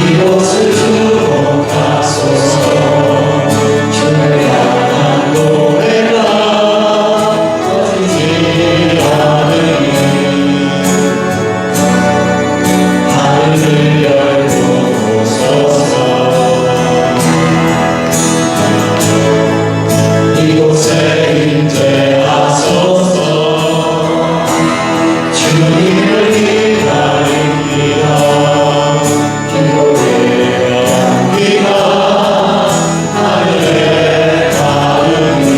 이곳을 주목하소서. 주를 향한 노래가 어디지 않으니 하늘을 열고 오소서. 이곳에 임재하소서. 주님을 기다립니다. 기도해야 합니다. 하늘에 가르니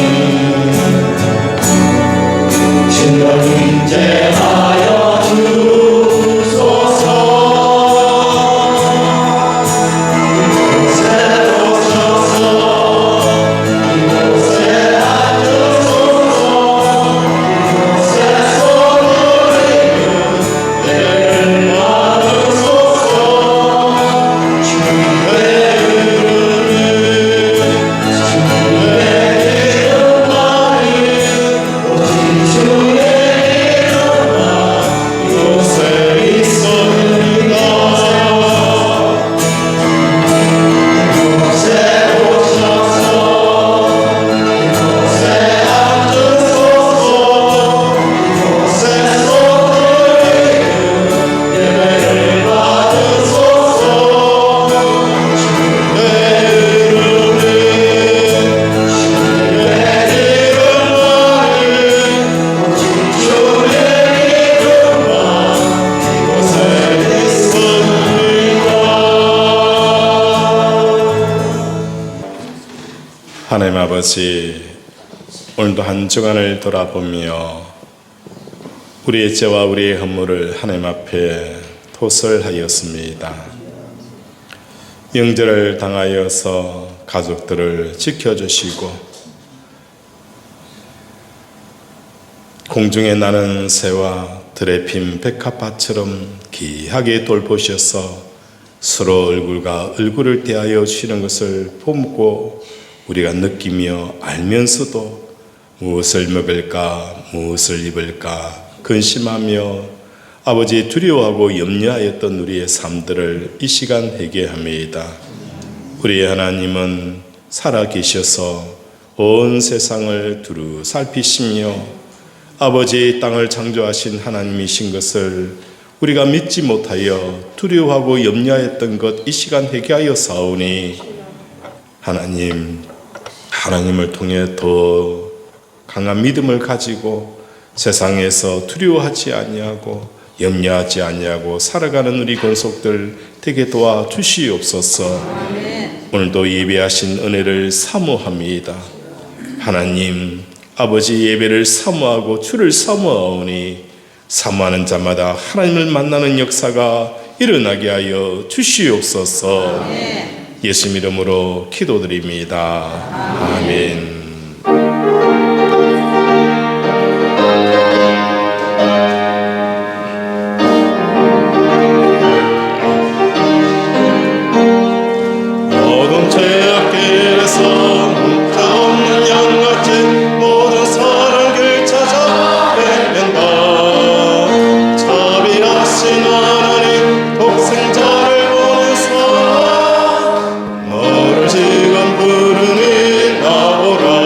주여 임재하여 주소서. 이곳에 오셔서 이곳에 앉으소서. 이곳에 소리를 내를 받으소서. 주의 이름만이 오직 주의 이름만 이곳에 있습니다. 이곳에 오셔서 이곳에 앉으소서. 이곳에 소리를 예배를 받으소서. 주의 이름은 주의 이름만이 오직 주의 이름만 이곳에 있습니다. 하나님 아버지, 오늘도 한 주간을 돌아보며 우리의 죄와 우리의 허물을 하나님 앞에 토설하였습니다. 영절을 당하여서 가족들을 지켜주시고 공중에 나는 새와 들에 핀 백합화처럼 귀하게 돌보셔서 서로 얼굴과 얼굴을 대하여 주시는 것을 보고 우리가 느끼며 알면서도 무엇을 먹을까 무엇을 입을까 근심하며 아버지 두려워하고 염려하였던 우리의 삶들을 이 시간 회개합니다. 우리의 하나님은 살아계셔서 온 세상을 두루 살피시며 아버지 땅을 창조하신 하나님이신 것을 우리가 믿지 못하여 두려워하고 염려하였던 것 이 시간 회개하여 사오니 하나님을 통해 더 강한 믿음을 가지고 세상에서 두려워하지 아니하고 염려하지 아니하고 살아가는 우리 권속들 되게 도와주시옵소서. 오늘도 예배하신 은혜를 사모합니다. 하나님 아버지 예배를 사모하고 주를 사모하오니 사모하는 자마다 하나님을 만나는 역사가 일어나게 하여 주시옵소서. 예수 이름으로 기도드립니다. 아멘. 모든 죄악길에서 자 없는 양같이 모든 사랑 길 찾아 헤맨다. 자비하신 하나님 독생자를 보내사 너를 지금 부르니 나오라.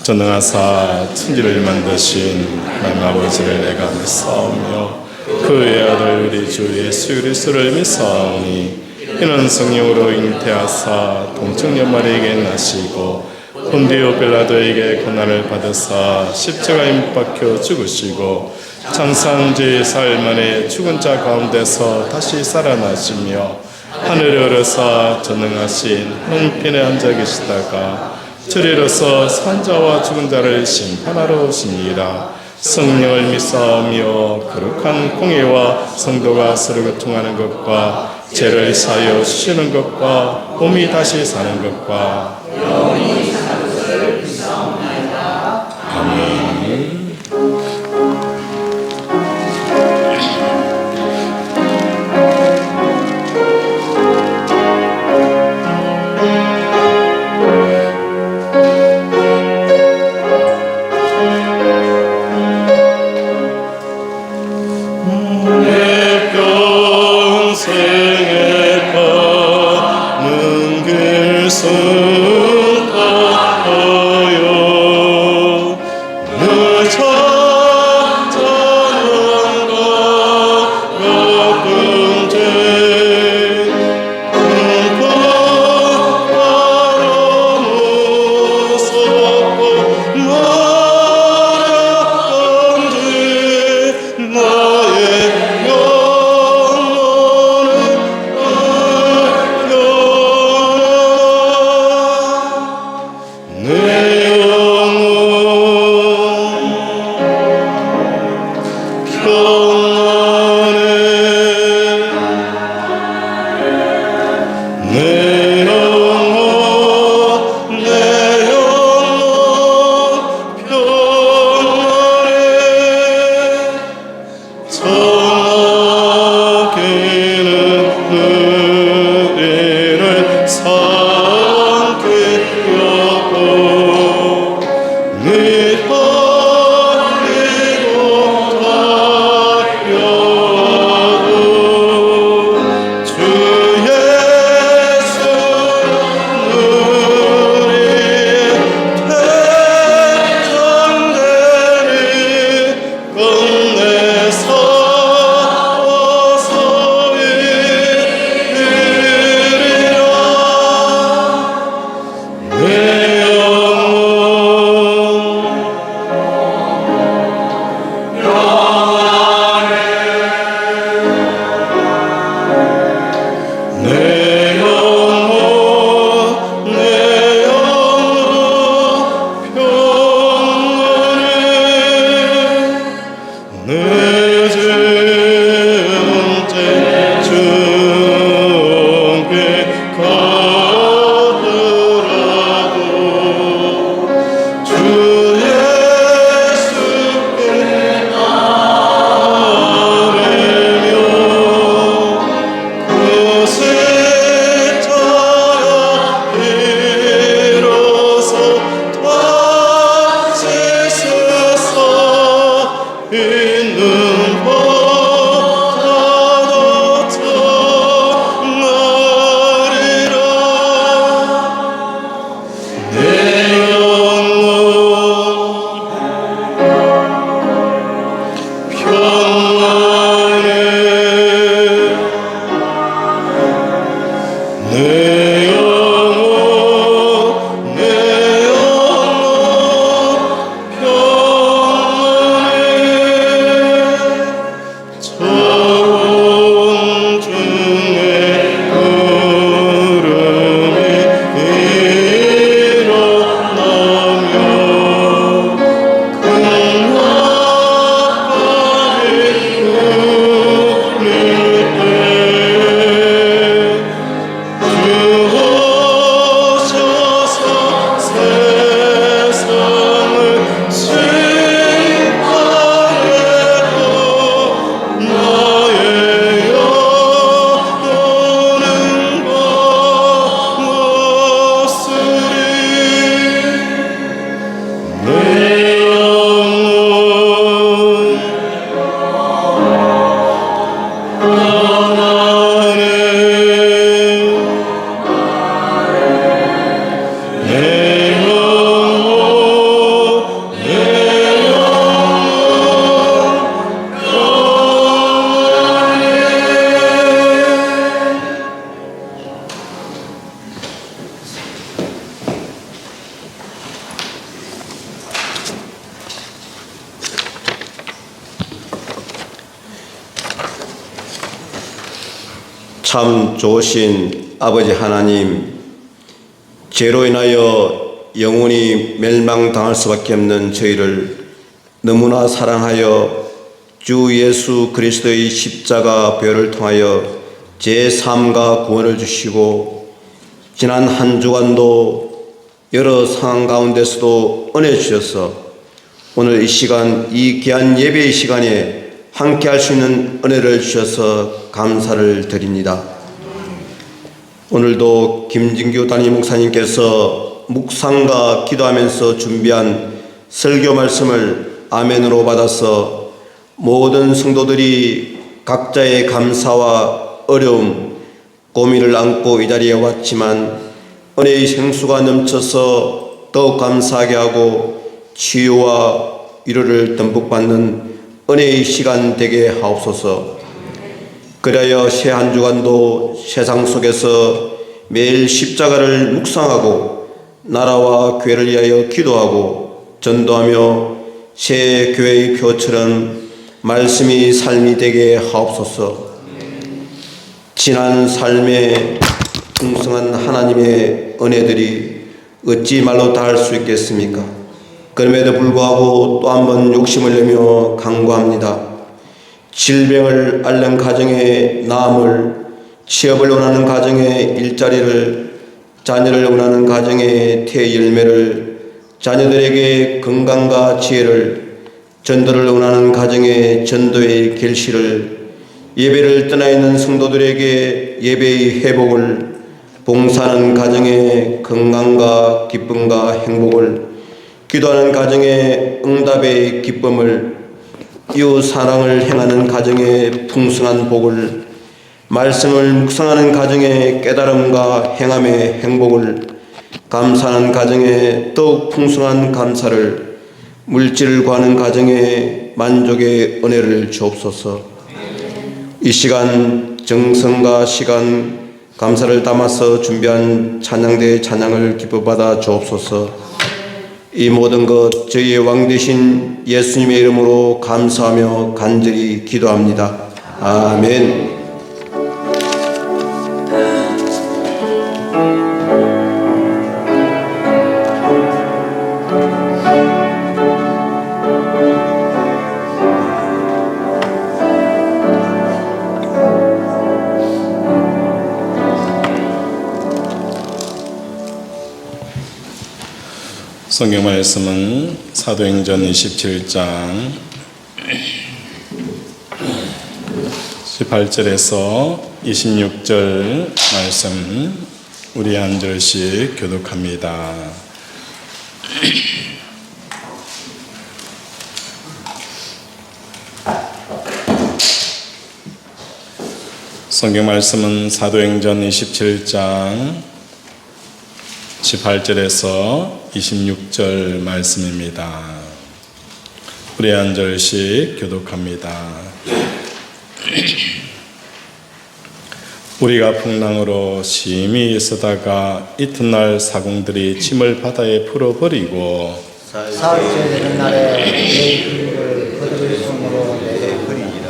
전능하사 천지를 만드신 하나님 아버지를 내가 믿사오며 그의 아들 우리 주 예수 그리스도를 믿사오니 이는 성령으로 잉태하사 동정녀 마리에게 나시고 본디오 빌라도에게 고난을 받으사 십자가에 못 박혀 죽으시고 장사한 지 사흘 만에 죽은 자 가운데서 다시 살아나시며 하늘에 오르사 전능하신 하늘편에 앉아 계시다가 저리로서 산자와 죽은 자를 심판하러 오시니라. 성령을 믿사오며 거룩한 공예와 성도가 서로 교통하는 것과 죄를 사하여 주시는 것과 몸이 다시 사는 것과 아멘. 내 평생에 가는 길 승하여 늘 찾아난 가끔 죄 바로 무섭고 마렸던 죄 나의 주 참 좋으신 아버지 하나님, 죄로 인하여 영원히 멸망당할 수밖에 없는 저희를 너무나 사랑하여 주 예수 그리스도의 십자가 보혈을 통하여 제3가 구원을 주시고, 지난 한 주간도 여러 상황 가운데서도 은혜 주셔서 오늘 이 시간, 이 귀한 예배의 시간에 함께 할 수 있는 은혜를 주셔서 감사를 드립니다. 오늘도 김진규 담임 목사님께서 묵상과 기도하면서 준비한 설교 말씀을 아멘으로 받아서 모든 성도들이 각자의 감사와 어려움, 고민을 안고 이 자리에 왔지만 은혜의 생수가 넘쳐서 더욱 감사하게 하고 치유와 위로를 듬뿍 받는 은혜의 시간 되게 하옵소서. 그리하여 새 한 주간도 세상 속에서 매일 십자가를 묵상하고 나라와 교회를 위하여 기도하고 전도하며 새 교회의 표처럼 말씀이 삶이 되게 하옵소서. 지난 삶에 풍성한 하나님의 은혜들이 어찌 말로 다 할 수 있겠습니까? 그럼에도 불구하고 또 한 번 욕심을 내며 간구합니다. 질병을 앓는 가정의 나음을, 취업을 원하는 가정의 일자리를, 자녀를 원하는 가정의 태열매를, 자녀들에게 건강과 지혜를, 전도를 원하는 가정의 전도의 결실을, 예배를 떠나 있는 성도들에게 예배의 회복을, 봉사하는 가정의 건강과 기쁨과 행복을, 기도하는 가정의 응답의 기쁨을, 이웃 사랑을 행하는 가정의 풍성한 복을, 말씀을 묵상하는 가정의 깨달음과 행함의 행복을, 감사하는 가정의 더욱 풍성한 감사를, 물질을 구하는 가정의 만족의 은혜를 주옵소서. 이 시간 정성과 시간 감사를 담아서 준비한 찬양대의 찬양을 기뻐 받아 주옵소서. 이 모든 것 저희의 왕 되신 예수님의 이름으로 감사하며 간절히 기도합니다. 아멘. 성경 말씀은 사도행전 27장 18절에서 26절 말씀 우리 한 절씩 교독합니다. 성경 말씀은 사도행전 27장 18절에서 26절 말씀입니다. 우리 한 절씩 교독합니다. 우리가 풍랑으로 심히 있으다가 이튿날 사공들이 짐을 바다에 풀어버리고 사흘째 되는 날에 내 힘을 그들의 손으로 내버리리라.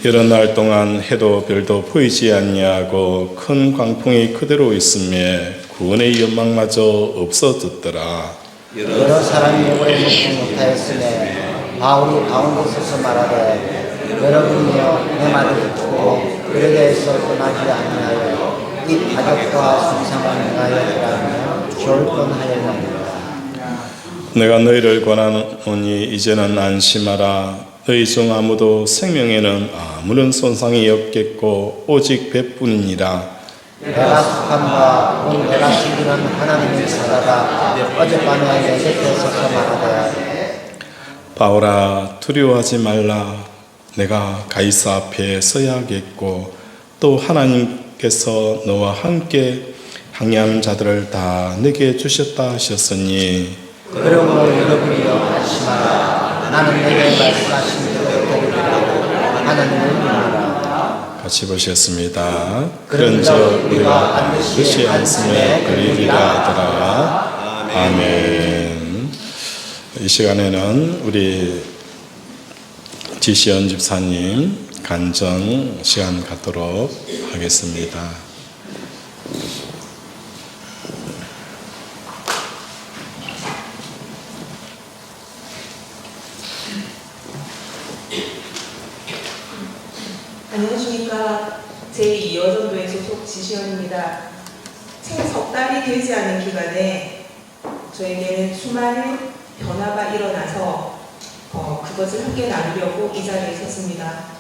여러 날 동안 해도 별도 보이지 아니하고 큰 광풍이 그대로 있음에 구원의 연망마저 없어졌더라. 여러 사람이 오래 먹지 못하였으며 바울이 가운데 서서 말하되 여러분이여 내 말을 듣고 그에 대해서 떠나지 아니하여 이 가족과 상상을 행하여 들하며 좋을 뻔하였나이다. 내가 너희를 권하노니 이제는 안심하라. 너희 중 아무도 생명에는 아무런 손상이 없겠고 오직 배뿐이니라. 내가 속함과 곧 내가 지키는 하나님의 사자가 어젯밤에 내 곁에 서서 말하되 바울아 두려워하지 말라. 내가 가이사 앞에 서야겠고 또 하나님께서 너와 함께 항해한 자들을 다 내게 주셨다 하셨으니 그러므로 여러분이여 안심하라. 나는 내게 말씀하신 대로 되리라고 하나님을 믿노라. 같이 보셨습니다. 그런즉 우리가 반드시 안심에 걸리리라 하더라. 아멘. 이 시간에는 우리 지시연 집사님 간정 시간 갖도록 하겠습니다. 안녕하십니까. 제2여전도의 소속 지시원입니다. 채 석 달이 되지 않은 기간에 저에게는 수많은 변화가 일어나서 그것을 함께 나누려고 이 자리에 섰습니다.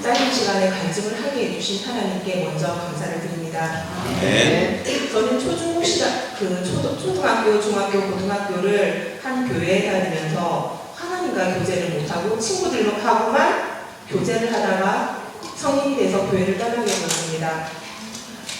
짧은 시간에 간증을 하게 해주신 하나님께 먼저 감사를 드립니다. 저는 초등학교, 중학교, 고등학교를 한 교회에 다니면서 하나님과 교제를 못하고 친구들하고만 교제를 하다가 성인이 돼서 교회를 떠나게 되었습니다.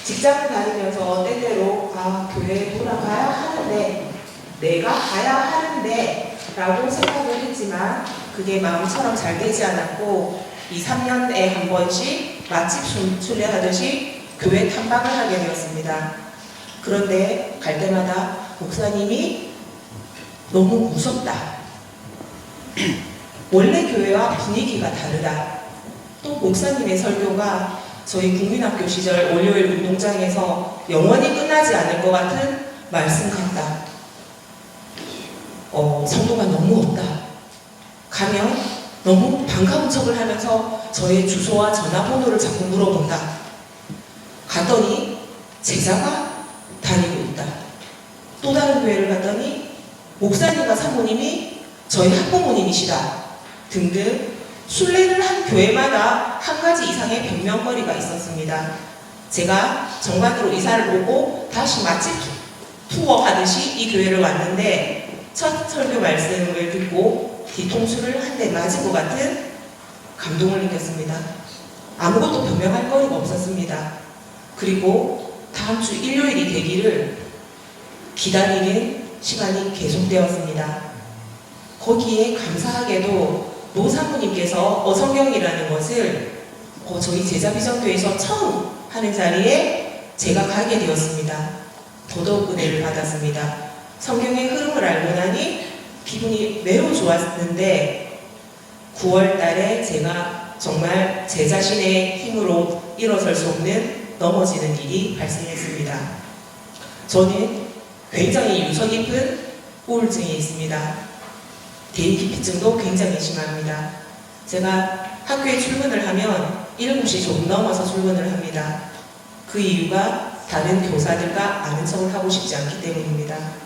직장을 다니면서 때때로 교회에 돌아가야 하는데, 내가 가야 하는데 라고 생각을 했지만 그게 마음처럼 잘 되지 않았고 2, 3년에 한 번씩 맛집 순례하듯이 교회 탐방을 하게 되었습니다. 그런데 갈 때마다 목사님이 너무 무섭다. 원래 교회와 분위기가 다르다. 또 목사님의 설교가 저희 국민학교 시절 월요일 운동장에서 영원히 끝나지 않을 것 같은 말씀 같다. 성도가 너무 없다. 가면 너무 반가운 척을 하면서 저의 주소와 전화번호를 자꾸 물어본다. 갔더니 제자가 다니고 있다. 또 다른 교회를 갔더니 목사님과 사모님이 저희 학부모님이시다. 등등 순례를 한 교회마다 한 가지 이상의 변명거리가 있었습니다. 제가 정관으로 이사를 오고 다시 맛집 투어 하듯이 이 교회를 왔는데 첫 설교 말씀을 듣고 뒤통수를 한 대 맞은 것 같은 감동을 느꼈습니다. 아무것도 변명할 거리가 없었습니다. 그리고 다음 주 일요일이 되기를 기다리는 시간이 계속되었습니다. 거기에 감사하게도 노사모님께서 어성경이라는 것을 저희 제자비전교에서 처음 하는 자리에 제가 가게 되었습니다. 더더욱 은혜를 받았습니다. 성경의 흐름을 알고 나니 기분이 매우 좋았는데 9월 달에 제가 정말 제 자신의 힘으로 일어설 수 없는 넘어지는 일이 발생했습니다. 저는 굉장히 유서 깊은 우울증이 있습니다. 대인기피증도 굉장히 심합니다. 제가 학교에 출근을 하면 7시 조금 넘어서 출근을 합니다. 그 이유가 다른 교사들과 아는 척을 하고 싶지 않기 때문입니다.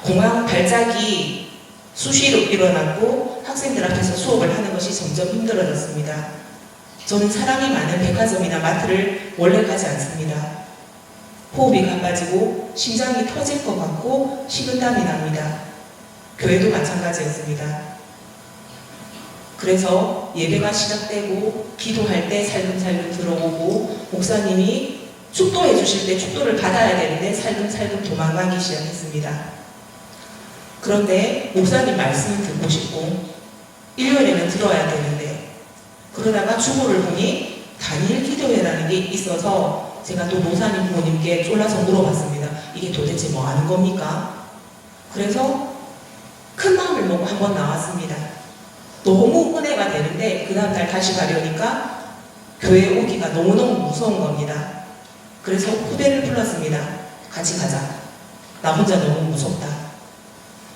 공황 발작이 수시로 일어났고 학생들 앞에서 수업을 하는 것이 점점 힘들어졌습니다. 저는 사람이 많은 백화점이나 마트를 원래 가지 않습니다. 호흡이 가빠지고 심장이 터질 것 같고 식은땀이 납니다. 교회도 마찬가지였습니다. 그래서 예배가 시작되고 기도할 때 살금살금 들어오고 목사님이 축도해 주실 때 축도를 받아야 되는데 살금살금 도망가기 시작했습니다. 그런데 목사님 말씀을 듣고 싶고 일요일에는 들어야 되는데 그러다가 주보를 보니 단일 기도회라는 게 있어서 제가 또 목사님 부모님께 쫄라서 물어봤습니다. 이게 도대체 뭐 하는 겁니까? 그래서 큰 마음을 먹고 한번 나왔습니다. 너무 은혜가 되는데 그 다음 날 다시 가려니까 교회에 오기가 너무너무 무서운 겁니다. 그래서 후배를 불렀습니다. 같이 가자. 나 혼자 너무 무섭다.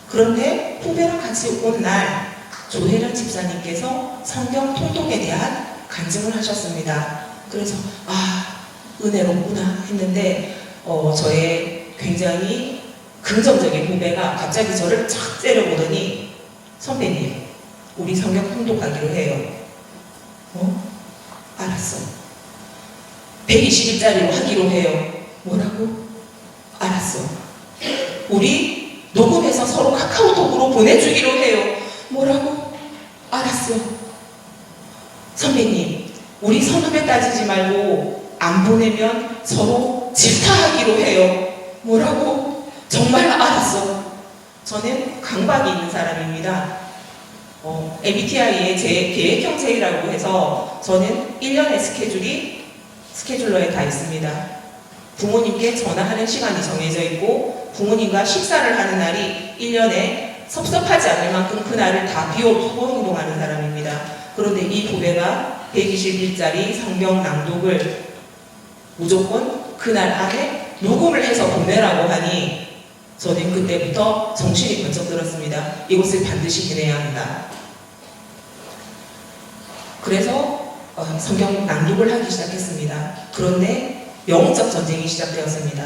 그런데 후배랑 같이 온 날 조혜련 집사님께서 성경 통독에 대한 간증을 하셨습니다. 그래서 은혜롭구나 했는데 저의 굉장히 긍정적인 후배가 갑자기 저를 착 째려보더니 선배님 우리 성경 통독하기로 해요. 알았어. 120일짜리로 하기로 해요. 뭐라고? 알았어. 우리 녹음해서 서로 카카오톡으로 보내주기로 해요. 뭐라고? 알았어. 선배님 우리 선후배 따지지 말고 안 보내면 서로 질타하기로 해요. 뭐라고? 정말 알았어. 저는 강박이 있는 사람입니다. MBTI의 제 계획형 제이라고 해서 저는 1년의 스케줄러에 다 있습니다. 부모님께 전화하는 시간이 정해져 있고 부모님과 식사를 하는 날이 1년에 섭섭하지 않을 만큼 그날을 다 비워두고 행동하는 사람입니다. 그런데 이 후배가 121자리 성경 낭독을 무조건 그날 안에 녹음을 해서 보내라고 하니 저는 그때부터 정신이 번쩍 들었습니다. 이것을 반드시 해내야 한다. 그래서 성경 낭독을 하기 시작했습니다. 그런데 영적 전쟁이 시작되었습니다.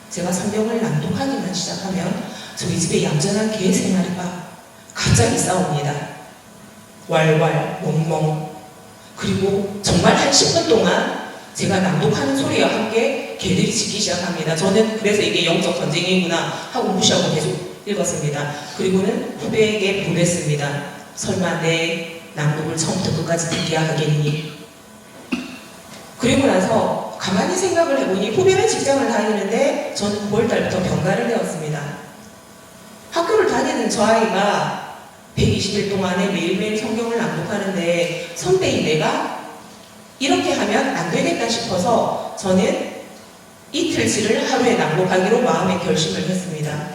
제가 성경을 낭독하기만 시작하면 저희 집에 얌전한 개 3마리가 갑자기 싸웁니다. 왈왈 멍멍. 그리고 정말 한 10분 동안 제가 낭독하는 소리와 함께 개들이 짖기 시작합니다. 저는 그래서 이게 영적 전쟁이구나 하고 무시하고 계속 읽었습니다. 그리고는 후배에게 보냈습니다. 설마 내 낭독을 처음부터 끝까지 듣게 하겠니? 그리고 나서 가만히 생각을 해보니 후배는 직장을 다니는데 저는 9월달부터 병가를 되었습니다. 학교를 다니는 저 아이가 120일 동안에 매일매일 성경을 낭독하는데 선배인 내가 이렇게 하면 안 되겠다 싶어서 저는 이틀치를 하루에 낭독하기로 마음의 결심을 했습니다.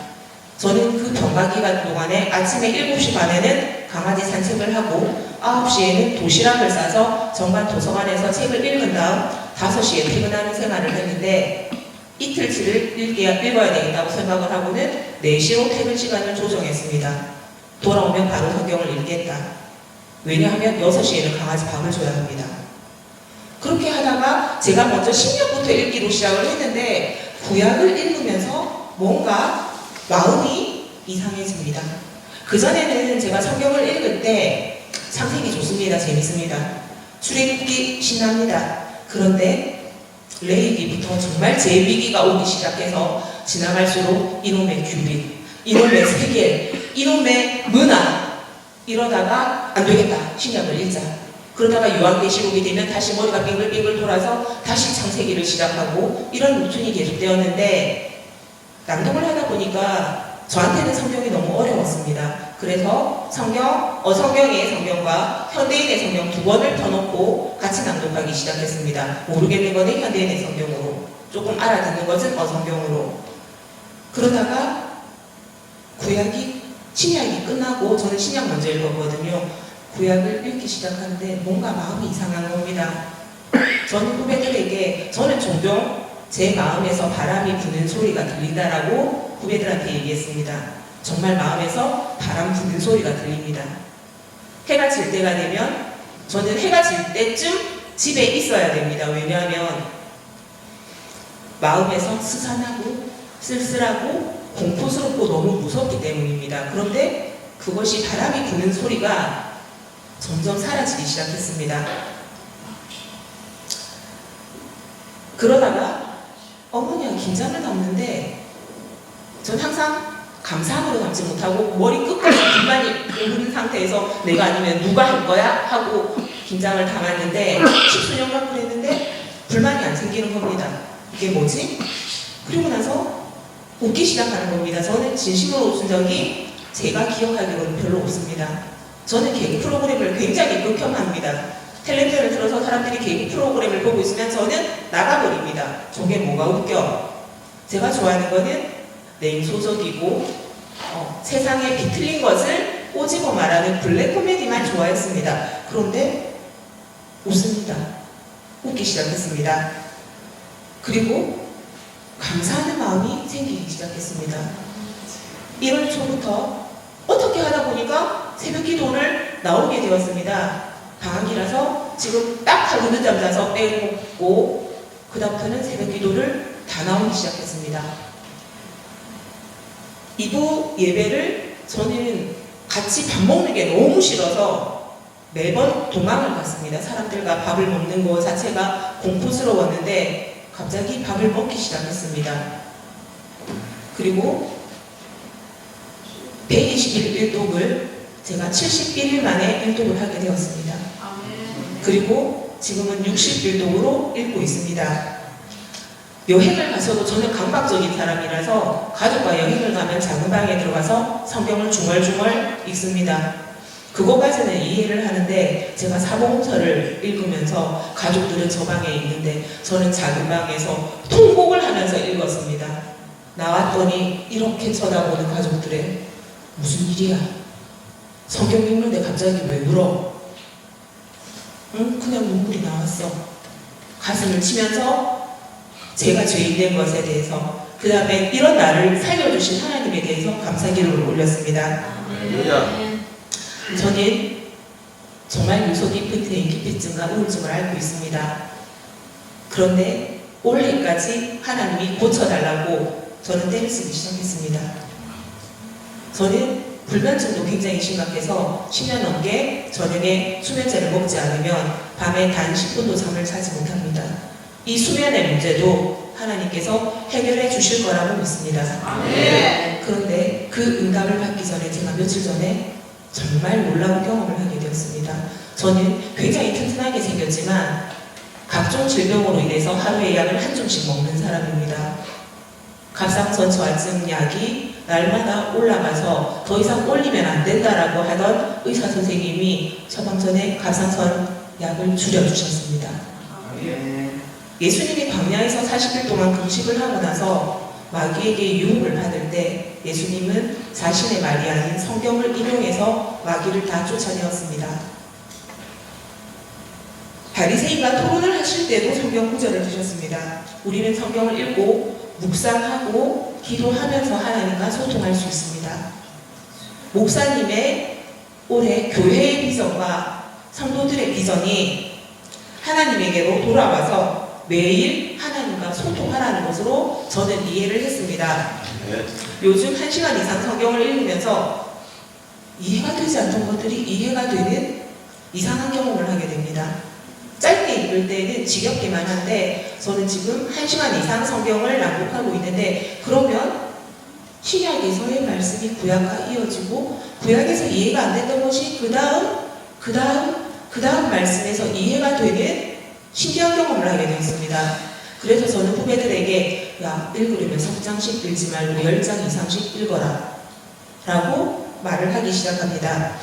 저는 그 병가 기간 동안에 아침에 7시 반에는 강아지 산책을 하고 9시에는 도시락을 싸서 정관 도서관에서 책을 읽은 다음 5시에 퇴근하는 생활을 했는데 이틀치를 읽어야 되겠다고 생각을 하고는 4시로 퇴근 시간을 조정했습니다. 돌아오면 바로 성경을 읽겠다. 왜냐하면 6시에는 강아지 밥을 줘야 합니다. 그렇게 하다가 제가 먼저 10년부터 읽기로 시작을 했는데 구약을 읽으면서 뭔가 마음이 이상해집니다. 그전에는 제가 성경을 읽을 때 창세기 좋습니다. 재밌습니다. 출애굽기 신납니다. 그런데 레위기부터 정말 제 위기가 오기 시작해서 지나갈수록 이놈의 규빗, 이놈의 세겔, 이놈의 문화 이러다가 안 되겠다. 신약을 읽자. 그러다가 요한계시록이 되면 다시 머리가 빙글빙글 돌아서 다시 창세기를 시작하고 이런 루틴이 계속되었는데 낭독을 하다 보니까 저한테는 성경이 너무 어려웠습니다. 그래서 성경의 성경과 현대인의 성경 두 권을 펴놓고 같이 낭독하기 시작했습니다. 모르겠는 거는 현대인의 성경으로, 조금 알아듣는 것은 어성경으로. 그러다가 신약이 끝나고 저는 신약 먼저 읽었거든요. 구약을 읽기 시작하는데 뭔가 마음이 이상한 겁니다. 저는 후배들에게 저는 종종 제 마음에서 바람이 부는 소리가 들린다라고 후배들한테 얘기했습니다. 정말 마음에서 바람 부는 소리가 들립니다. 해가 질 때가 되면 저는 해가 질 때쯤 집에 있어야 됩니다. 왜냐하면 마음에서 스산하고 쓸쓸하고 공포스럽고 너무 무섭기 때문입니다. 그런데 그것이 바람이 부는 소리가 점점 사라지기 시작했습니다. 그러다가 어머니가 긴장을 담는데 전 항상 감상으로 담지 못하고 머리 끝까지 불만이 오른 상태에서 내가 아니면 누가 할 거야? 하고 긴장을 담았는데 10수년간 그랬는데 불만이 안 생기는 겁니다. 이게 뭐지? 그리고 나서 웃기 시작하는 겁니다. 저는 진심으로 웃은 적이 제가 기억하기로는 별로 없습니다. 저는 개그 프로그램을 굉장히 극혐합니다. 텔레비전을 틀어서 사람들이 개그 프로그램을 보고 있으면 저는 나가버립니다. 저게 뭐가 웃겨? 제가 좋아하는 거는 냉소적이고 세상에 비틀린 것을 꼬집어 말하는 블랙 코미디만 좋아했습니다. 그런데 웃습니다. 웃기 시작했습니다. 그리고 감사하는 마음이 생기기 시작했습니다. 1월 초부터 어떻게 하다 보니까 새벽 기도를 나오게 되었습니다. 방학이라서 지금 딱 하루 늦잠 자서 빼먹고 그 다음부터는 새벽 기도를 다 나오기 시작했습니다. 2부 예배를 저는 같이 밥 먹는 게 너무 싫어서 매번 도망을 갔습니다. 사람들과 밥을 먹는 것 자체가 공포스러웠는데 갑자기 밥을 먹기 시작했습니다. 그리고 121일 일독을 제가 71일 만에 일독을 하게 되었습니다. 그리고 지금은 60일독으로 읽고 있습니다. 여행을 가서도 저는 강박적인 사람이라서 가족과 여행을 가면 작은 방에 들어가서 성경을 중얼중얼 읽습니다. 그거까지는 이해를 하는데 제가 사복음서를 읽으면서 가족들은 저 방에 있는데 저는 작은 방에서 통곡을 하면서 읽었습니다. 나왔더니 이렇게 쳐다보는 가족들의 무슨 일이야? 성경 읽는데 갑자기 왜 울어? 응? 그냥 눈물이 나왔어. 가슴을 치면서 제가 죄인된 것에 대해서, 그 다음에 이런 나를 살려주신 하나님에 대해서 감사기도를 올렸습니다. 저는 정말 유서 깊은 대인기피증과 우울증을 앓고 있습니다. 그런데 올해까지 하나님이 고쳐달라고 저는 떼를 쓰기 시작했습니다. 저는 불면증도 굉장히 심각해서 10년 넘게 저녁에 수면제를 먹지 않으면 밤에 단 10분도 잠을 자지 못합니다. 이 수면의 문제도 하나님께서 해결해 주실 거라고 믿습니다. 그런데 그 응답을 받기 전에 제가 며칠 전에 정말 놀라운 경험을 하게 되었습니다. 저는 굉장히 튼튼하게 생겼지만 각종 질병으로 인해서 하루에 약을 한 줌씩 먹는 사람입니다. 갑상선 저하증 약이 날마다 올라가서 더 이상 올리면 안 된다라고 하던 의사 선생님이 처방 전에 갑상선 약을 줄여주셨습니다. 예수님이 광야에서 40일 동안 금식을 하고 나서 마귀에게 유혹을 받을 때 예수님은 자신의 말이 아닌 성경을 인용해서 마귀를 다 쫓아내었습니다. 바리새인과 토론을 하실 때도 성경 구절을 드셨습니다. 우리는 성경을 읽고 묵상하고 기도하면서 하나님과 소통할 수 있습니다. 목사님의 올해 교회의 비전과 성도들의 비전이 하나님에게로 돌아와서 매일 하나님과 소통하라는 것으로 저는 이해를 했습니다. 요즘 1시간 이상 성경을 읽으면서 이해가 되지 않던 것들이 이해가 되는 이상한 경험을 하게 됩니다. 짧게 읽을 때는 지겹기만 한데 저는 지금 1시간 이상 성경을 낭독하고 있는데, 그러면 신약에서의 말씀이 구약과 이어지고 구약에서 이해가 안 됐던 것이 그 다음 말씀에서 이해가 되는 신기한 경험을 하게 되었습니다. 그래서 저는 후배들에게 야, 읽으려면 3장씩 읽지 말고 10장 이상씩 읽어라 라고 말을 하기 시작합니다.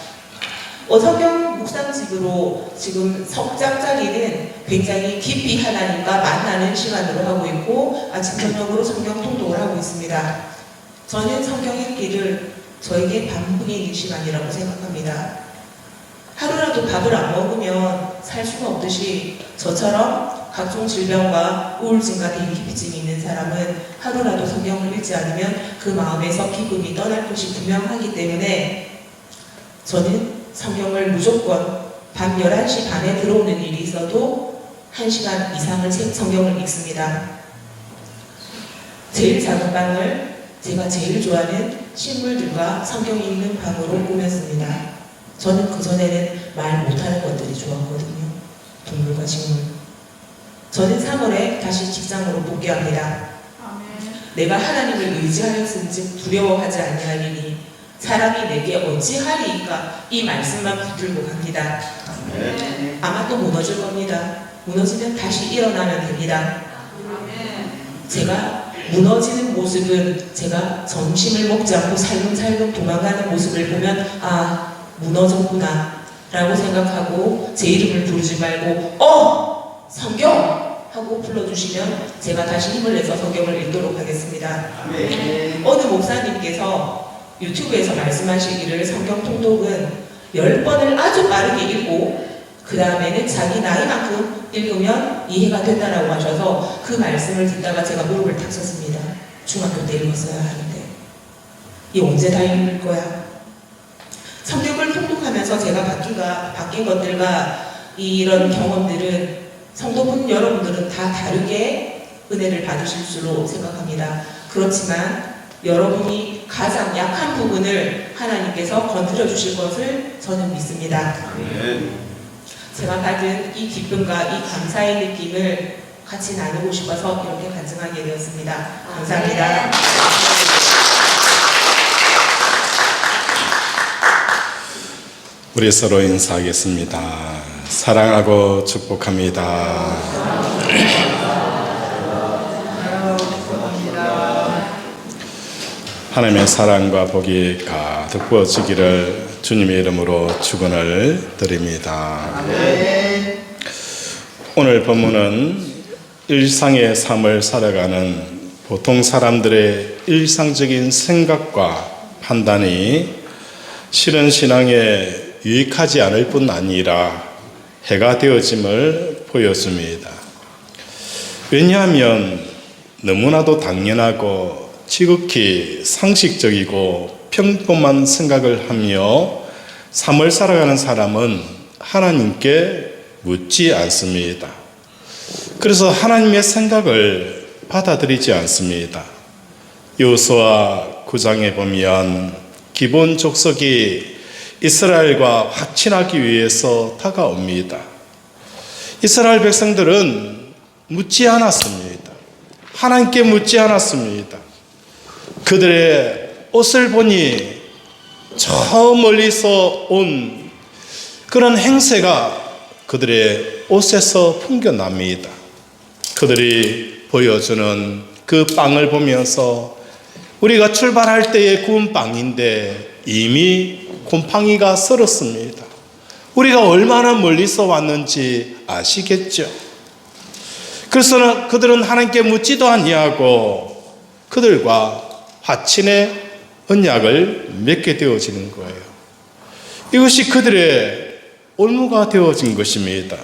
성경 묵상집으로 지금 석장짜리는 굉장히 깊이 하나님과 만나는 시간으로 하고 있고 아침 저녁으로 성경 통독을 하고 있습니다. 저는 성경 읽기를 저에게 반복이 있는 시간이라고 생각합니다. 하루라도 밥을 안 먹으면 살 수가 없듯이 저처럼 각종 질병과 우울증과 대인기피증이 있는 사람은 하루라도 성경을 읽지 않으면 그 마음에서 기쁨이 떠날 것이 분명하기 때문에 저는 성경을 무조건 밤 11시 반에 들어오는 일이 있어도 1시간 이상을 성경을 읽습니다. 제일 작은 방을 제가 제일 좋아하는 식물들과 성경 읽는 방으로 꾸몄습니다. 저는 그전에는 말 못하는 것들이 좋았거든요. 동물과 식물. 저는 3월에 다시 직장으로 복귀합니다. 내가 하나님을 의지하였은즉 두려워하지 아니하리니 사람이 내게 어찌하리이까 이 말씀만 붙들고 갑니다. 아마 또 무너질 겁니다. 무너지면 다시 일어나면 됩니다. 제가 무너지는 모습은 제가 점심을 먹지 않고 살금살금 도망가는 모습을 보면 아, 무너졌구나 라고 생각하고 제 이름을 부르지 말고 성경! 하고 불러주시면 제가 다시 힘을 내서 성경을 읽도록 하겠습니다. 어느 목사님께서 유튜브에서 말씀하시기를 성경 통독은 10번을 아주 빠르게 읽고 그 다음에는 자기 나이만큼 읽으면 이해가 된다라고 하셔서 그 말씀을 듣다가 제가 무릎을 탁 섰습니다. 중학교 때 읽었어야 하는데 이 언제 다 읽을 거야? 성경을 통독하면서 제가 바뀐 것들과 이런 경험들은 성도분 여러분들은 다 다르게 은혜를 받으실 줄로 생각합니다. 그렇지만 여러분이 가장 약한 부분을 하나님께서 건드려 주실 것을 저는 믿습니다. 제가 받은 이 기쁨과 이 감사의 느낌을 같이 나누고 싶어서 이렇게 간증하게 되었습니다. 감사합니다. 우리 서로 인사하겠습니다. 사랑하고 축복합니다. 하나님의 사랑과 복이 가득 부어지기를 주님의 이름으로 축원을 드립니다. 오늘 본문은 일상의 삶을 살아가는 보통 사람들의 일상적인 생각과 판단이 실은 신앙에 유익하지 않을 뿐 아니라 해가 되어짐을 보여줍니다. 왜냐하면 너무나도 당연하고 지극히 상식적이고 평범한 생각을 하며 삶을 살아가는 사람은 하나님께 묻지 않습니다. 그래서 하나님의 생각을 받아들이지 않습니다. 여호수아 9장에 보면 기본 족속이 이스라엘과 화친하기 위해서 다가옵니다. 이스라엘 백성들은 묻지 않았습니다. 하나님께 묻지 않았습니다. 그들의 옷을 보니 저 멀리서 온 그런 행세가 그들의 옷에서 풍겨납니다. 그들이 보여주는 그 빵을 보면서 우리가 출발할 때에 구운 빵인데 이미 곰팡이가 썰었습니다. 우리가 얼마나 멀리서 왔는지 아시겠죠? 그래서 그들은 하나님께 묻지도 아니하고 그들과 화친의 언약을 맺게 되어지는 거예요. 이것이 그들의 올무가 되어진 것입니다.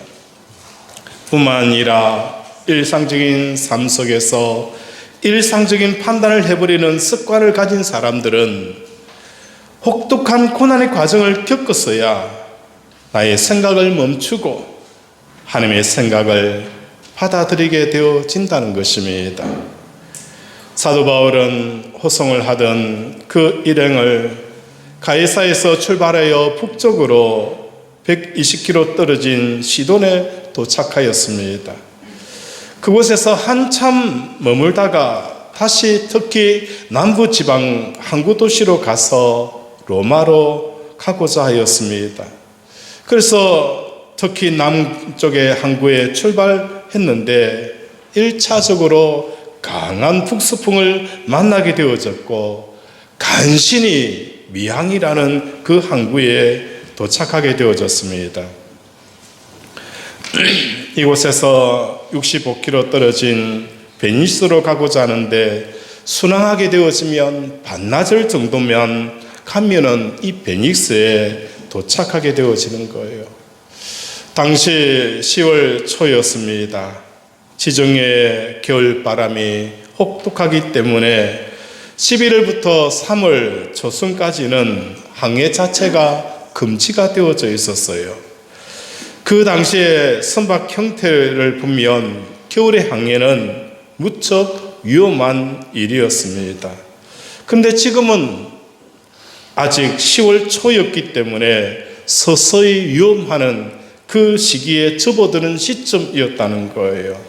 뿐만 아니라 일상적인 삶 속에서 일상적인 판단을 해버리는 습관을 가진 사람들은 혹독한 고난의 과정을 겪었어야 나의 생각을 멈추고 하나님의 생각을 받아들이게 되어진다는 것입니다. 사도 바울은 호송을 하던 그 일행을 가이사에서 출발하여 북쪽으로 120km 떨어진 시돈에 도착하였습니다. 그곳에서 한참 머물다가 다시 특히 남부 지방 항구 도시로 가서 로마로 가고자 하였습니다. 그래서 특히 남쪽의 항구에 출발했는데 1차적으로 강한 북서풍을 만나게 되어졌고 간신히 미항이라는 그 항구에 도착하게 되어졌습니다. 이곳에서 65km 떨어진 베니스로 가고자 하는데 순항하게 되어지면 반나절 정도면 가면은 이 베니스에 도착하게 되어지는 거예요. 당시 10월 초였습니다. 지중해 겨울 바람이 혹독하기 때문에 11월부터 3월 초순까지는 항해 자체가 금지가 되어져 있었어요. 그 당시에 선박 형태를 보면 겨울의 항해는 무척 위험한 일이었습니다. 그런데 지금은 아직 10월 초였기 때문에 서서히 위험하는 그 시기에 접어드는 시점이었다는 거예요.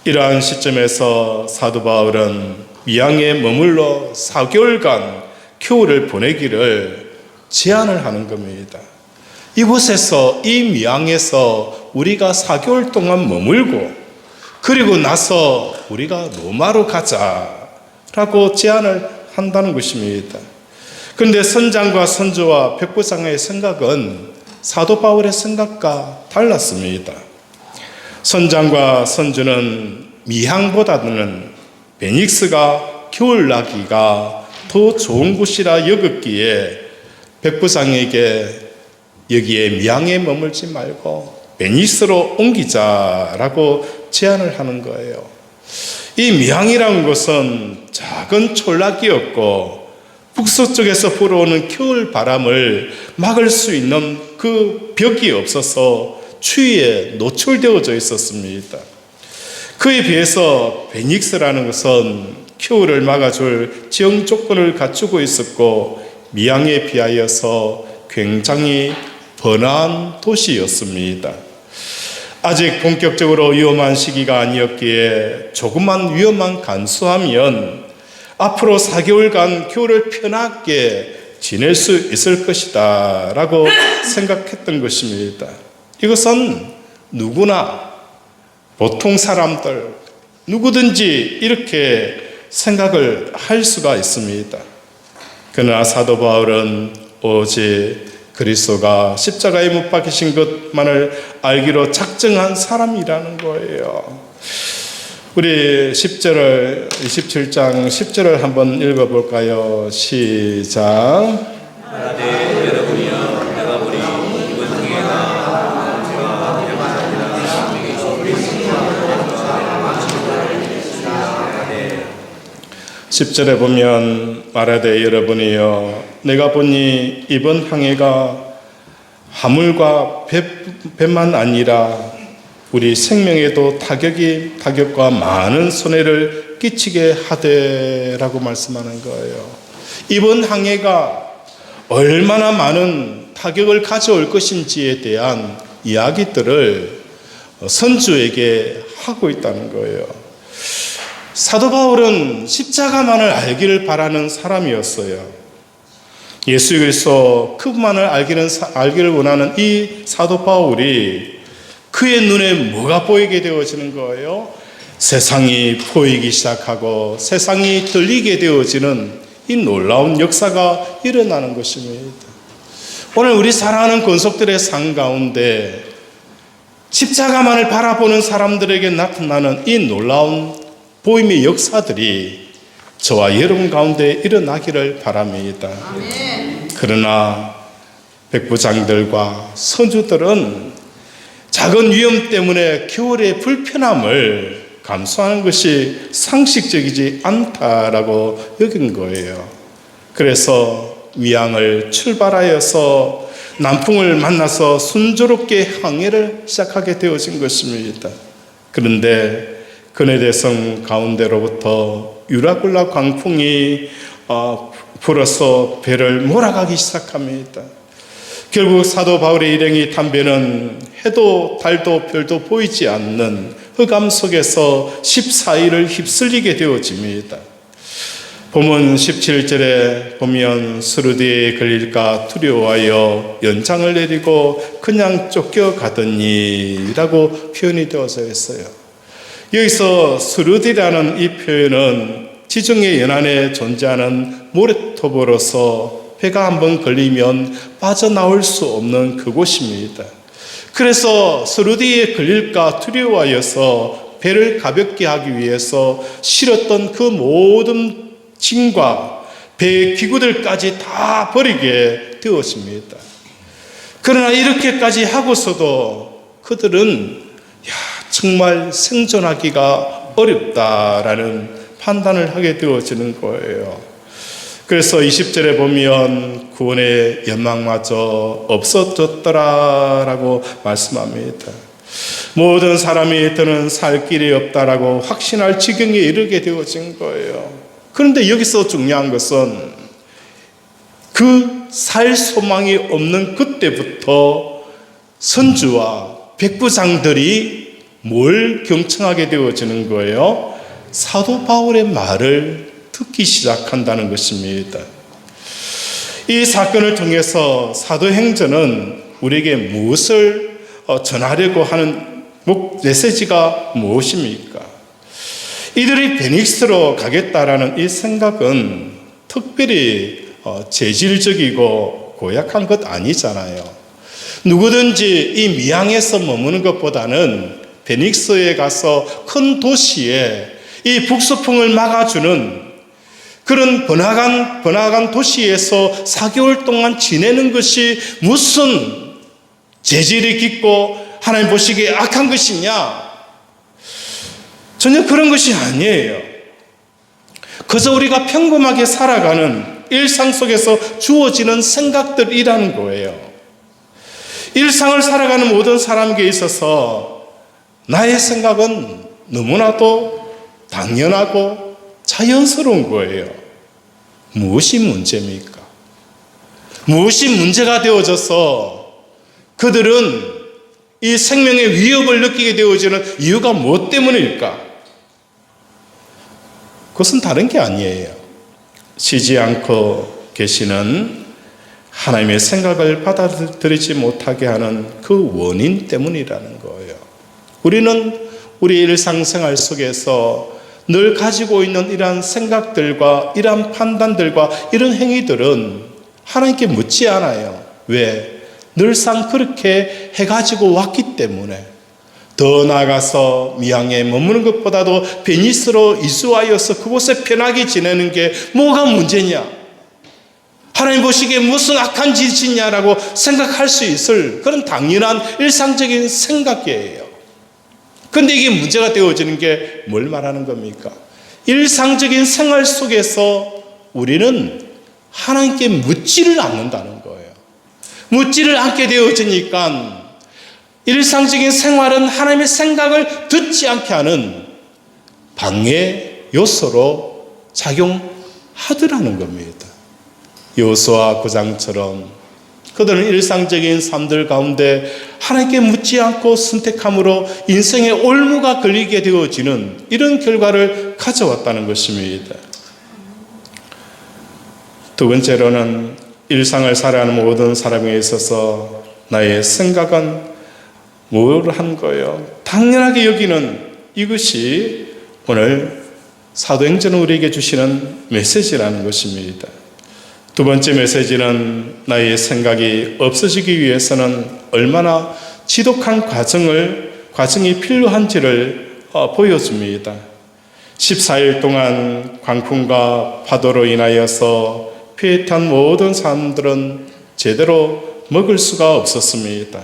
이러한 시점에서 사도 바울은 미항에 머물러 4개월간 겨울을 보내기를 제안을 하는 겁니다. 이곳에서 이 미항에서 우리가 4개월 동안 머물고 그리고 나서 우리가 로마로 가자라고 제안을 한다는 것입니다. 그런데 선장과 선주와 백부장의 생각은 사도 바울의 생각과 달랐습니다. 선장과 선주는 미항보다는 베닉스가 겨울나기가 더 좋은 곳이라 여겼기에 백부장에게 여기에 미항에 머물지 말고 베니스로 옮기자라고 제안을 하는 거예요. 이 미항이라는 것은 작은 촌락이었고 북서쪽에서 불어오는 겨울 바람을 막을 수 있는 그 벽이 없어서 추위에 노출되어져 있었습니다. 그에 비해서 베닉스라는 것은 겨울을 막아줄 지형 조건을 갖추고 있었고 미항에 비하여서 굉장히 번화한 도시였습니다. 아직 본격적으로 위험한 시기가 아니었기에 조금만 위험만 감수하면 앞으로 4개월간 겨울을 편하게 지낼 수 있을 것이다 라고 생각했던 것입니다. 이것은 누구나 보통 사람들 누구든지 이렇게 생각을 할 수가 있습니다. 그러나 사도 바울은 오직 그리스도가 십자가에 못 박히신 것만을 알기로 작정한 사람이라는 거예요. 우리 10절을 27장 10절을 한번 읽어볼까요? 시작. 10절에 보면 말하되 여러분이여 내가 보니 이번 항해가 화물과 배만 아니라 우리 생명에도 타격과 많은 손해를 끼치게 하되라고 말씀하는 거예요. 이번 항해가 얼마나 많은 타격을 가져올 것인지에 대한 이야기들을 선주에게 하고 있다는 거예요. 사도 바울은 십자가만을 알기를 바라는 사람이었어요. 예수 그리스도 그분만을 알기를 원하는 이 사도 바울이 그의 눈에 뭐가 보이게 되어지는 거예요? 세상이 보이기 시작하고 세상이 들리게 되어지는 이 놀라운 역사가 일어나는 것입니다. 오늘 우리 사랑하는 권속들의 삶 가운데 십자가만을 바라보는 사람들에게 나타나는 이 놀라운 보임의 역사들이 저와 여러분 가운데 일어나기를 바랍니다. 그러나 백부장들과 선주들은 작은 위험 때문에 겨울의 불편함을 감수하는 것이 상식적이지 않다라고 여긴 거예요. 그래서 위양을 출발하여서 남풍을 만나서 순조롭게 항해를 시작하게 되어진 것입니다. 그런데 그네대성 가운데로부터 유라굴라 광풍이 불어서 배를 몰아가기 시작합니다. 결국 사도 바울의 일행이 탄 배는 해도 달도 별도 보이지 않는 흑암 속에서 14일을 휩쓸리게 되어집니다. 본문 17절에 보면 수르디에 걸릴까 두려워하여 연장을 내리고 그냥 쫓겨가더니 라고 표현이 되어져 있어요. 여기서 수르디라는 이 표현은 지중해 연안에 존재하는 모래톱으로서 배가 한번 걸리면 빠져나올 수 없는 그곳입니다. 그래서 수르디에 걸릴까 두려워하여서 배를 가볍게 하기 위해서 실었던 그 모든 짐과 배의 기구들까지 다 버리게 되었습니다. 그러나 이렇게까지 하고서도 그들은 정말 생존하기가 어렵다라는 판단을 하게 되어지는 거예요. 그래서 20절에 보면 구원의 연망마저 없어졌더라라고 말씀합니다. 모든 사람이 더는 살 길이 없다라고 확신할 지경에 이르게 되어진 거예요. 그런데 여기서 중요한 것은 그 살 소망이 없는 그때부터 선주와 백부장들이 뭘 경청하게 되어지는 거예요? 사도 바울의 말을 듣기 시작한다는 것입니다. 이 사건을 통해서 사도행전은 우리에게 무엇을 전하려고 하는 메시지가 무엇입니까? 이들이 베닉스로 가겠다라는 이 생각은 특별히 재질적이고 고약한 것 아니잖아요. 누구든지 이 미항에서 머무는 것보다는 베닉스에 가서 큰 도시에 이 북서풍을 막아주는 그런 번화한 도시에서 4개월 동안 지내는 것이 무슨 재질이 깊고 하나님 보시기에 악한 것이냐? 전혀 그런 것이 아니에요. 그저 우리가 평범하게 살아가는 일상 속에서 주어지는 생각들이라는 거예요. 일상을 살아가는 모든 사람에게 있어서 나의 생각은 너무나도 당연하고 자연스러운 거예요. 무엇이 문제입니까? 무엇이 문제가 되어져서 그들은 이 생명의 위협을 느끼게 되어지는 이유가 무엇 때문일까? 그것은 다른 게 아니에요. 쉬지 않고 계시는 하나님의 생각을 받아들이지 못하게 하는 그 원인 때문이라는 거예요. 우리는 우리 일상생활 속에서 늘 가지고 있는 이러한 생각들과 이러한 판단들과 이런 행위들은 하나님께 묻지 않아요. 왜? 늘상 그렇게 해가지고 왔기 때문에. 더 나아가서 미항에 머무는 것보다도 베니스로 이주하여서 그곳에 편하게 지내는 게 뭐가 문제냐? 하나님 보시기에 무슨 악한 짓이냐라고 생각할 수 있을 그런 당연한 일상적인 생각이에요. 그런데 이게 문제가 되어지는 게 뭘 말하는 겁니까? 일상적인 생활 속에서 우리는 하나님께 묻지를 않는다는 거예요. 묻지를 않게 되어지니까 일상적인 생활은 하나님의 생각을 듣지 않게 하는 방해 요소로 작용하더라는 겁니다. 여호수아 9장처럼 그들은 일상적인 삶들 가운데 하나님께 묻지 않고 선택함으로 인생의 올무가 걸리게 되어지는 이런 결과를 가져왔다는 것입니다. 두 번째로는 일상을 살아가는 모든 사람에 있어서 나의 생각은 뭘 한 거예요? 당연하게 여기는 이것이 오늘 사도행전은 우리에게 주시는 메시지라는 것입니다. 두 번째 메시지는 나의 생각이 없어지기 위해서는 얼마나 지독한 과정이 필요한지를 보여줍니다. 14일 동안 광풍과 파도로 인하여서 피해 탄 모든 사람들은 제대로 먹을 수가 없었습니다.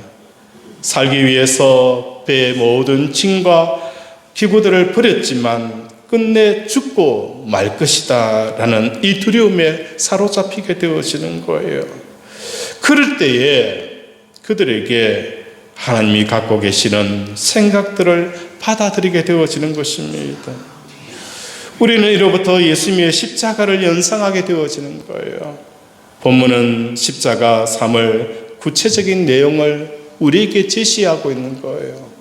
살기 위해서 배의 모든 짐과 기구들을 버렸지만 끝내 죽고 말 것이다 라는 이 두려움에 사로잡히게 되어지는 거예요. 그럴 때에 그들에게 하나님이 갖고 계시는 생각들을 받아들이게 되어지는 것입니다. 우리는 이로부터 예수님의 십자가를 연상하게 되어지는 거예요. 본문은 십자가 3을 구체적인 내용을 우리에게 제시하고 있는 거예요.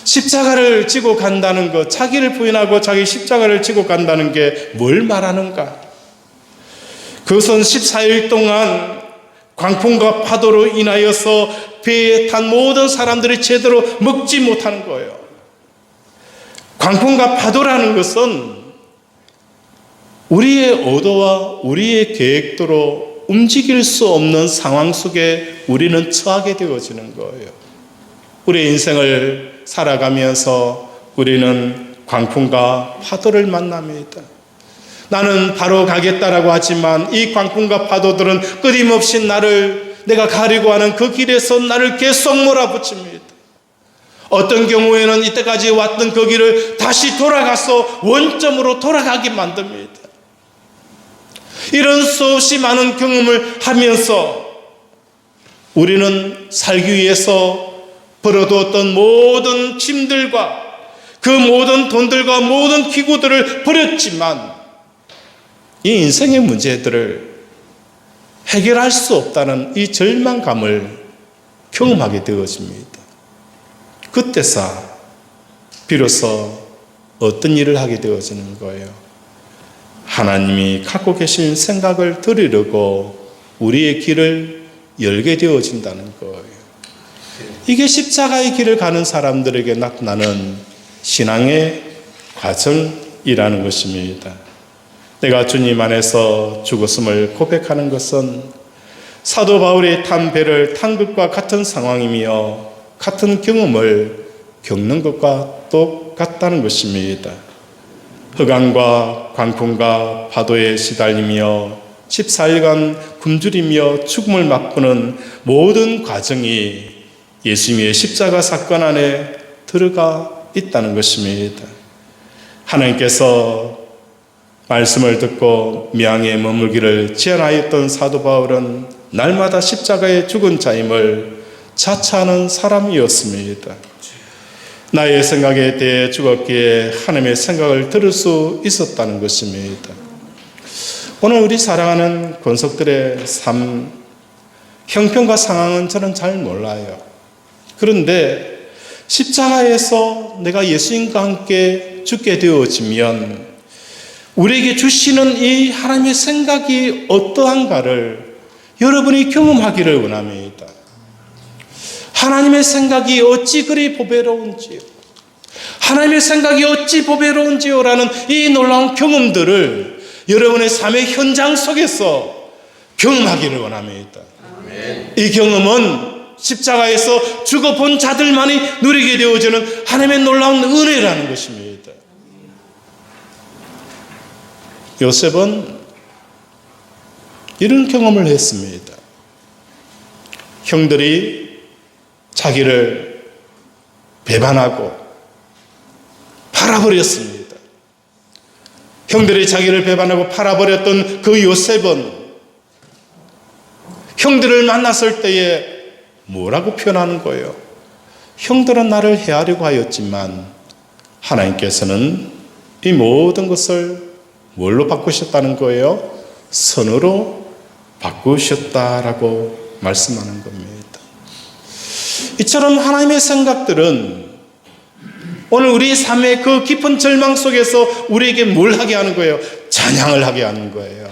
십자가를 지고 간다는 것, 자기를 부인하고 자기 십자가를 지고 간다는 게 뭘 말하는가? 그것은 14일 동안 광풍과 파도로 인하여서 배에 탄 모든 사람들이 제대로 먹지 못하는 거예요. 광풍과 파도라는 것은 우리의 의도와 우리의 계획대로 움직일 수 없는 상황 속에 우리는 처하게 되어지는 거예요. 우리의 인생을 살아가면서 우리는 광풍과 파도를 만납니다. 나는 바로 가겠다라고 하지만 이 광풍과 파도들은 끊임없이 내가 가려고 하는 그 길에서 나를 계속 몰아붙입니다. 어떤 경우에는 이때까지 왔던 그 길을 다시 돌아가서 원점으로 돌아가게 만듭니다. 이런 수없이 많은 경험을 하면서 우리는 살기 위해서 벌어두었던 모든 짐들과 그 모든 돈들과 모든 기구들을 버렸지만 이 인생의 문제들을 해결할 수 없다는 이 절망감을 경험하게 되어집니다. 그때서 비로소 어떤 일을 하게 되어지는 거예요? 하나님이 갖고 계신 생각을 들으려고 우리의 길을 열게 되어진다는 거예요. 이게 십자가의 길을 가는 사람들에게 나타나는 신앙의 과정이라는 것입니다. 내가 주님 안에서 죽었음을 고백하는 것은 사도 바울이 탄 배를 탄 것과 같은 상황이며 같은 경험을 겪는 것과 똑같다는 것입니다. 흑암과 광풍과 파도에 시달리며 14일간 굶주리며 죽음을 맛보는 모든 과정이 예수님의 십자가 사건 안에 들어가 있다는 것입니다. 하나님께서 말씀을 듣고 명예에 머물기를 제안하였던 사도 바울은 날마다 십자가에 죽은 자임을 자처하는 사람이었습니다. 나의 생각에 대해 죽었기에 하나님의 생각을 들을 수 있었다는 것입니다. 오늘 우리 사랑하는 권속들의 삶, 형편과 상황은 저는 잘 몰라요. 그런데 십자가에서 내가 예수님과 함께 죽게 되어지면 우리에게 주시는 이 하나님의 생각이 어떠한가를 여러분이 경험하기를 원합니다. 하나님의 생각이 어찌 그리 보배로운지요. 하나님의 생각이 어찌 보배로운지요 라는 이 놀라운 경험들을 여러분의 삶의 현장 속에서 경험하기를 원합니다. 이 경험은 십자가에서 죽어본 자들만이 누리게 되어지는 하나님의 놀라운 은혜라는 것입니다. 요셉은 이런 경험을 했습니다. 형들이 자기를 배반하고 팔아버렸습니다. 형들이 자기를 배반하고 팔아버렸던 그 요셉은 형들을 만났을 때에 뭐라고 표현하는 거예요? 형들은 나를 해하려고 하였지만 하나님께서는 이 모든 것을 뭘로 바꾸셨다는 거예요? 선으로 바꾸셨다라고 말씀하는 겁니다. 이처럼 하나님의 생각들은 오늘 우리 삶의 그 깊은 절망 속에서 우리에게 뭘 하게 하는 거예요? 찬양을 하게 하는 거예요.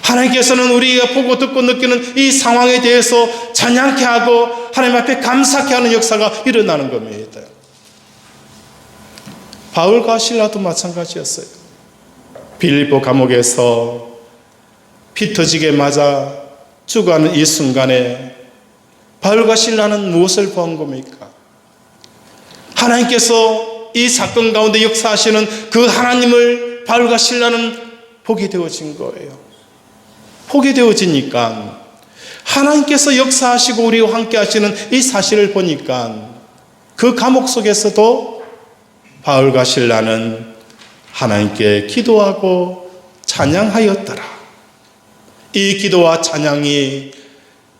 하나님께서는 우리가 보고 듣고 느끼는 이 상황에 대해서 찬양케 하고 하나님 앞에 감사케 하는 역사가 일어나는 겁니다. 바울과 실라도 마찬가지였어요. 빌립보 감옥에서 피 터지게 맞아 죽어가는 이 순간에 바울과 실라는 무엇을 보한 겁니까? 하나님께서 이 사건 가운데 역사하시는 그 하나님을 바울과 실라는 보게 되어진 거예요. 보게 되어지니까 하나님께서 역사하시고 우리와 함께 하시는 이 사실을 보니까 그 감옥 속에서도 바울과 실라는 하나님께 기도하고 찬양하였더라. 이 기도와 찬양이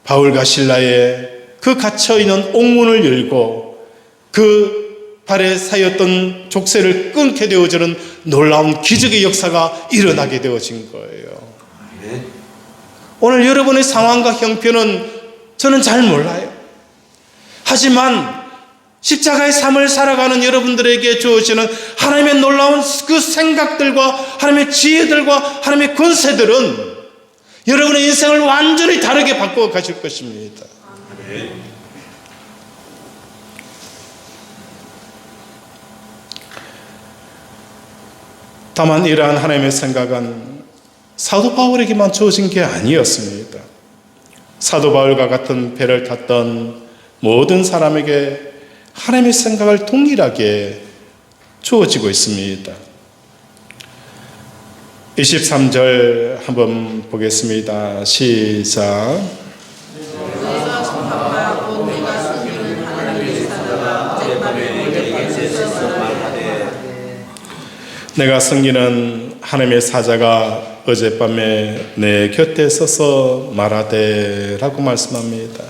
바울과 실라의 그 갇혀있는 옥문을 열고 그 발에 사였던 족쇄를 끊게 되어지는 놀라운 기적의 역사가 일어나게 되어진 거예요. 오늘 여러분의 상황과 형편은 저는 잘 몰라요. 하지만 십자가의 삶을 살아가는 여러분들에게 주어지는 하나님의 놀라운 그 생각들과 하나님의 지혜들과 하나님의 권세들은 여러분의 인생을 완전히 다르게 바꾸어 가실 것입니다. 다만 이러한 하나님의 생각은 사도 바울에게만 주어진 게 아니었습니다. 사도 바울과 같은 배를 탔던 모든 사람에게 하나님의 생각을 동일하게 주어지고 있습니다. 23절 한번 보겠습니다. 시작. 내가 섬기는 하나님의 사자가 어젯밤에 내 곁에 서서 말하되 라고 말씀합니다.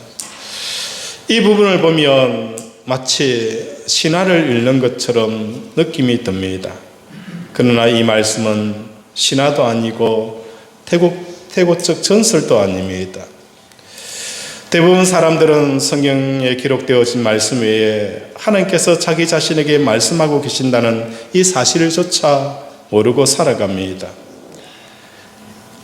이 부분을 보면 마치 신화를 읽는 것처럼 느낌이 듭니다. 그러나 이 말씀은 신화도 아니고 태고적 전설도 아닙니다. 대부분 사람들은 성경에 기록되어진 말씀 외에 하나님께서 자기 자신에게 말씀하고 계신다는 이 사실조차 모르고 살아갑니다.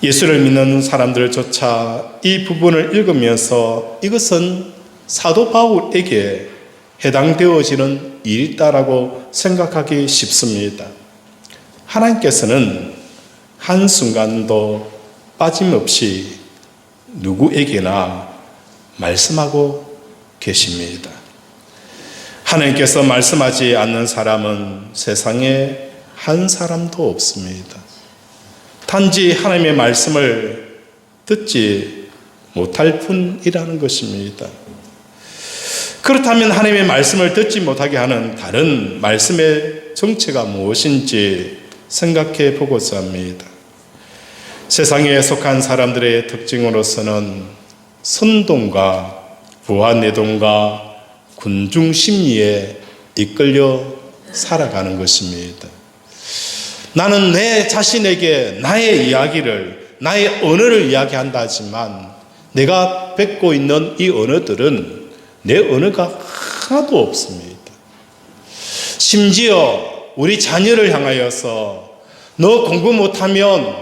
예수를 믿는 사람들조차 이 부분을 읽으면서 이것은 사도 바울에게 해당되어지는 일이다라고 생각하기 쉽습니다. 하나님께서는 한순간도 빠짐없이 누구에게나 말씀하고 계십니다. 하나님께서 말씀하지 않는 사람은 세상에 한 사람도 없습니다. 단지 하나님의 말씀을 듣지 못할 뿐이라는 것입니다. 그렇다면 하나님의 말씀을 듣지 못하게 하는 다른 말씀의 정체가 무엇인지 생각해 보고자 합니다. 세상에 속한 사람들의 특징으로서는 선동과 부하내동과 군중심리에 이끌려 살아가는 것입니다. 나는 내 자신에게 나의 이야기를, 나의 언어를 이야기한다 하지만 내가 뱉고 있는 이 언어들은 내 언어가 하나도 없습니다. 심지어 우리 자녀를 향하여서 너 공부 못하면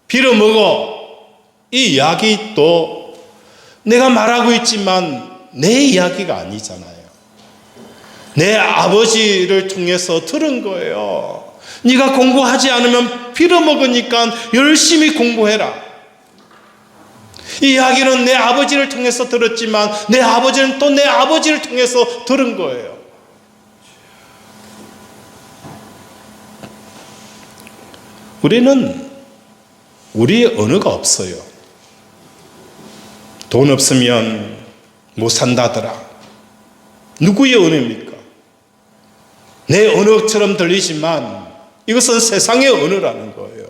빌어먹어 이 이야기도 내가 말하고 있지만 내 이야기가 아니잖아요. 내 아버지를 통해서 들은 거예요. 네가 공부하지 않으면 빌어먹으니까 열심히 공부해라. 이 이야기는 내 아버지를 통해서 들었지만 내 아버지는 또 내 아버지를 통해서 들은 거예요. 우리는 우리의 언어가 없어요. 돈 없으면 못 산다더라. 누구의 언어입니까? 내 언어처럼 들리지만 이것은 세상의 언어라는 거예요.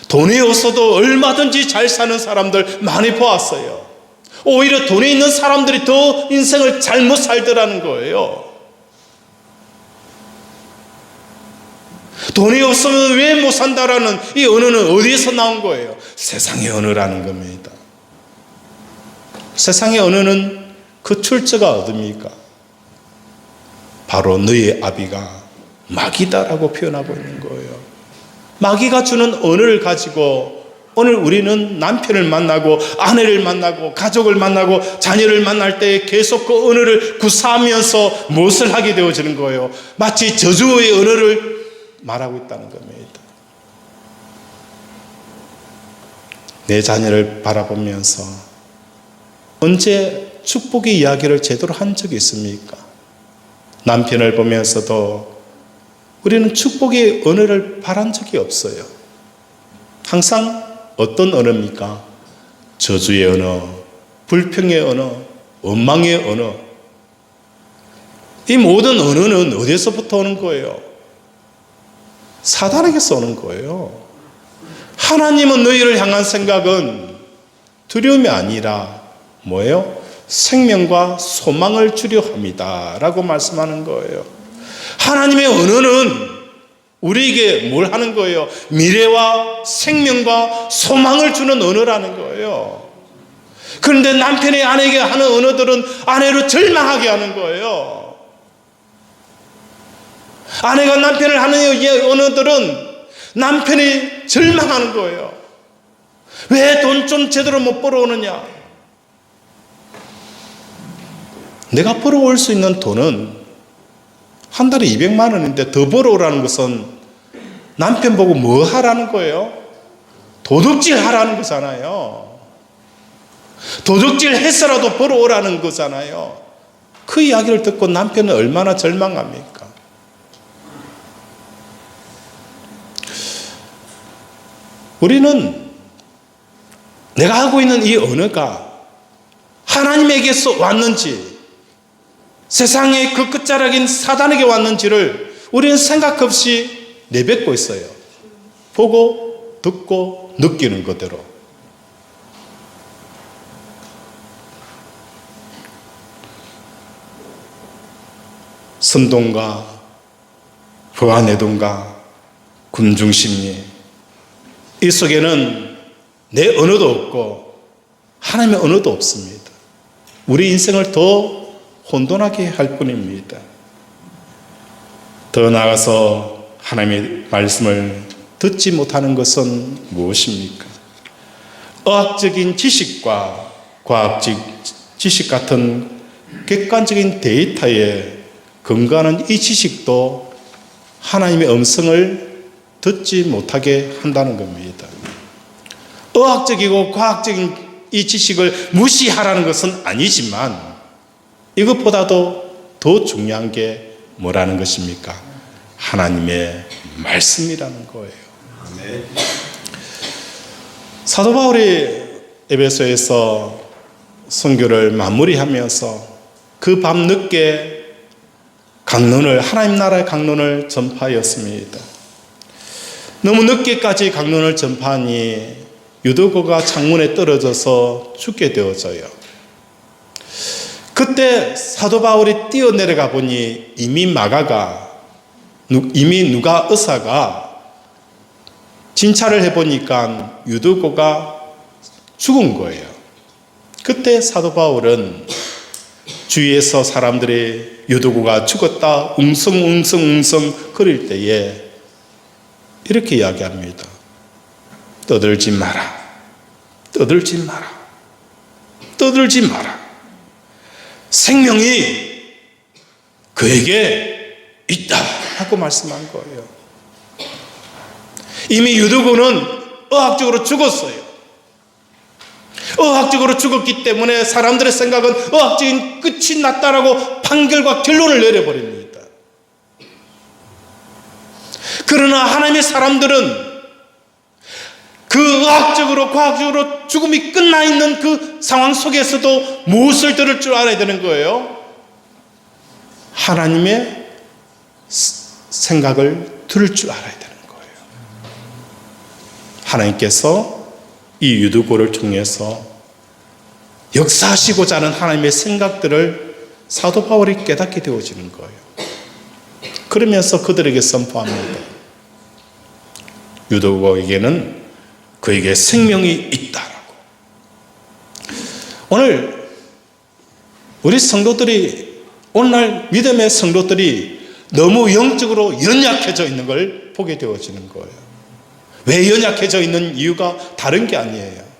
돈이 없어도 얼마든지 잘 사는 사람들 많이 보았어요. 오히려 돈이 있는 사람들이 더 인생을 잘못 살더라는 거예요. 돈이 없으면 왜 못 산다라는 이 언어는 어디에서 나온 거예요? 세상의 언어라는 겁니다. 세상의 언어는 그 출처가 어딥니까? 바로 너의 아비가 마귀다라고 표현하고 있는 거예요. 마귀가 주는 언어를 가지고 오늘 우리는 남편을 만나고 아내를 만나고 가족을 만나고 자녀를 만날 때 계속 그 언어를 구사하면서 무엇을 하게 되어지는 거예요? 마치 저주의 언어를 말하고 있다는 겁니다. 내 자녀를 바라보면서 언제 축복의 이야기를 제대로 한 적이 있습니까? 남편을 보면서도 우리는 축복의 언어를 바란 적이 없어요. 항상 어떤 언어입니까? 저주의 언어, 불평의 언어, 원망의 언어. 이 모든 언어는 어디서부터 오는 거예요? 사단에게서 오는 거예요. 하나님은 너희를 향한 생각은 두려움이 아니라 뭐예요? 생명과 소망을 주려 합니다 라고 말씀하는 거예요. 하나님의 언어는 우리에게 뭘 하는 거예요? 미래와 생명과 소망을 주는 언어라는 거예요. 그런데 남편이 아내에게 하는 언어들은 아내를 절망하게 하는 거예요. 아내가 남편을 하는 언어들은 남편이 절망하는 거예요. 왜 돈 좀 제대로 못 벌어오느냐? 내가 벌어올 수 있는 돈은 한 달에 200만 원인데 더 벌어오라는 것은 남편 보고 뭐 하라는 거예요? 도둑질 하라는 거잖아요. 도둑질 해서라도 벌어오라는 거잖아요. 그 이야기를 듣고 남편은 얼마나 절망합니까? 우리는 내가 하고 있는 이 언어가 하나님에게서 왔는지 세상의 그 끝자락인 사단에게 왔는지를 우리는 생각 없이 내뱉고 있어요. 보고 듣고 느끼는 그대로. 선동가, 부하내동가, 군중심리, 이 속에는 내 언어도 없고 하나님의 언어도 없습니다. 우리 인생을 더 혼돈하게 할 뿐입니다. 더 나아가서 하나님의 말씀을 듣지 못하는 것은 무엇입니까? 의학적인 지식과 과학적 지식 같은 객관적인 데이터에 근거하는 이 지식도 하나님의 음성을 듣지 못하게 한다는 겁니다. 의학적이고 과학적인 이 지식을 무시하라는 것은 아니지만 이것보다도 더 중요한 게 뭐라는 것입니까? 하나님의 말씀이라는 거예요. 사도 바울이 에베소에서 선교를 마무리하면서 그 밤 늦게 하나님 나라의 강론을 전파하였습니다. 너무 늦게까지 강론을 전파하니 유도고가 창문에 떨어져서 죽게 되어져요. 그때 사도 바울이 뛰어내려가 보니 이미 누가 의사가 진찰을 해보니까 유도고가 죽은 거예요. 그때 사도 바울은 주위에서 사람들이 유도고가 죽었다 웅성웅성 거릴 때에 이렇게 이야기합니다. 떠들지 마라. 떠들지 마라. 떠들지 마라. 생명이 그에게 있다 하고 말씀한 거예요. 이미 유도고는 의학적으로 죽었어요. 의학적으로 죽었기 때문에 사람들의 생각은 의학적인 끝이 났다라고 판결과 결론을 내려버립니다. 그러나 하나님의 사람들은 그 의학적으로 과학적으로 죽음이 끝나 있는 그 상황 속에서도 무엇을 들을 줄 알아야 되는 거예요? 하나님의 생각을 들을 줄 알아야 되는 거예요. 하나님께서 이 유두고를 통해서 역사하시고자 하는 하나님의 생각들을 사도 바울이 깨닫게 되어지는 거예요. 그러면서 그들에게 선포합니다. 유두고에게는 그에게 생명이 있다라고. 오늘 우리 성도들이, 오늘날 믿음의 성도들이 너무 영적으로 연약해져 있는 걸 보게 되어지는 거예요. 왜 연약해져 있는 이유가 다른 게 아니에요.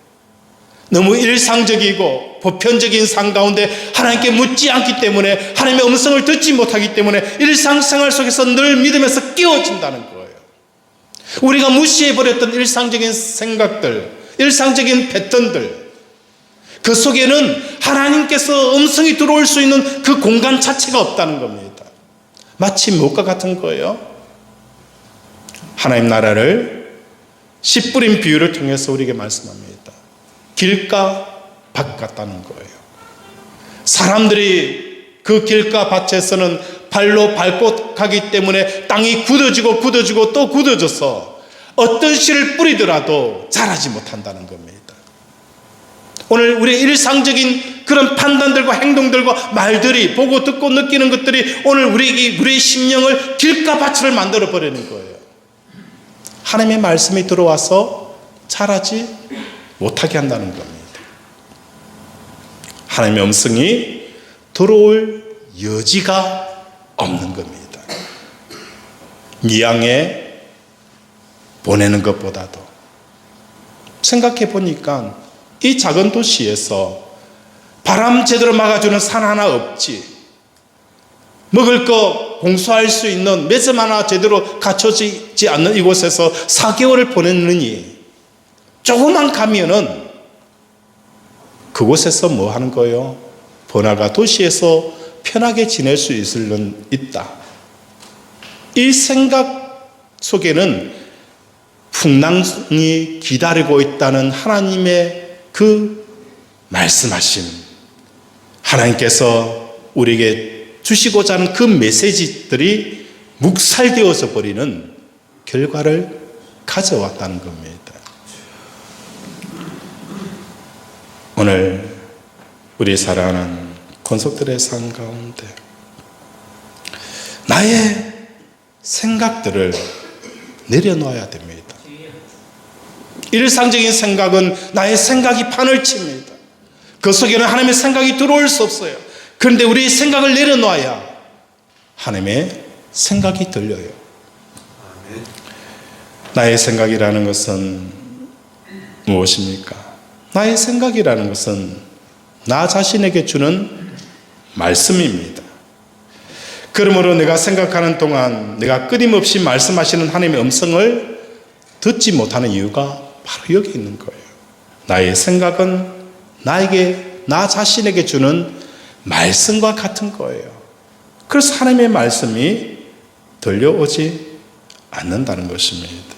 너무 일상적이고 보편적인 삶 가운데 하나님께 묻지 않기 때문에, 하나님의 음성을 듣지 못하기 때문에 일상생활 속에서 늘 믿음에서 깨어진다는 거예요. 우리가 무시해버렸던 일상적인 생각들, 일상적인 패턴들, 그 속에는 하나님께서 음성이 들어올 수 있는 그 공간 자체가 없다는 겁니다. 마치 무엇과 같은 거예요? 하나님 나라를 씨 뿌린 비유를 통해서 우리에게 말씀합니다. 길가 밭 같다는 거예요. 사람들이 그 길가 밭에서는 발로 밟고 가기 때문에 땅이 굳어지고 또 굳어져서 어떤 씨를 뿌리더라도 자라지 못한다는 겁니다. 오늘 우리의 일상적인 그런 판단들과 행동들과 말들이, 보고 듣고 느끼는 것들이 오늘 우리의 심령을 길가밭을 만들어 버리는 거예요. 하나님의 말씀이 들어와서 자라지 못하게 한다는 겁니다. 하나님의 음성이 들어올 여지가 없는 겁니다. 미양에 보내는 것보다도, 생각해 보니까 이 작은 도시에서 바람 제대로 막아주는 산 하나 없지, 먹을 거 공수할 수 있는 매점 하나 제대로 갖춰지지 않는 이곳에서 4개월을 보냈느니, 조금만 가면은 그곳에서 뭐 하는 거예요? 번화가 도시에서 편하게 지낼 수 있다. 이 생각 속에는 풍랑이 기다리고 있다는 하나님의 그 말씀하심, 하나님께서 우리에게 주시고자 하는 그 메시지들이 묵살되어져 버리는 결과를 가져왔다는 겁니다. 오늘 우리 사랑하는 권속들의 삶 가운데 나의 생각들을 내려놓아야 됩니다. 일상적인 생각은 나의 생각이 판을 칩니다. 그 속에는 하나님의 생각이 들어올 수 없어요. 그런데 우리의 생각을 내려놓아야 하나님의 생각이 들려요. 나의 생각이라는 것은 무엇입니까? 나의 생각이라는 것은 나 자신에게 주는 말씀입니다. 그러므로 내가 생각하는 동안 내가 끊임없이 말씀하시는 하나님의 음성을 듣지 못하는 이유가 바로 여기 있는 거예요. 나의 생각은 나 자신에게 주는 말씀과 같은 거예요. 그래서 하나님의 말씀이 들려오지 않는다는 것입니다.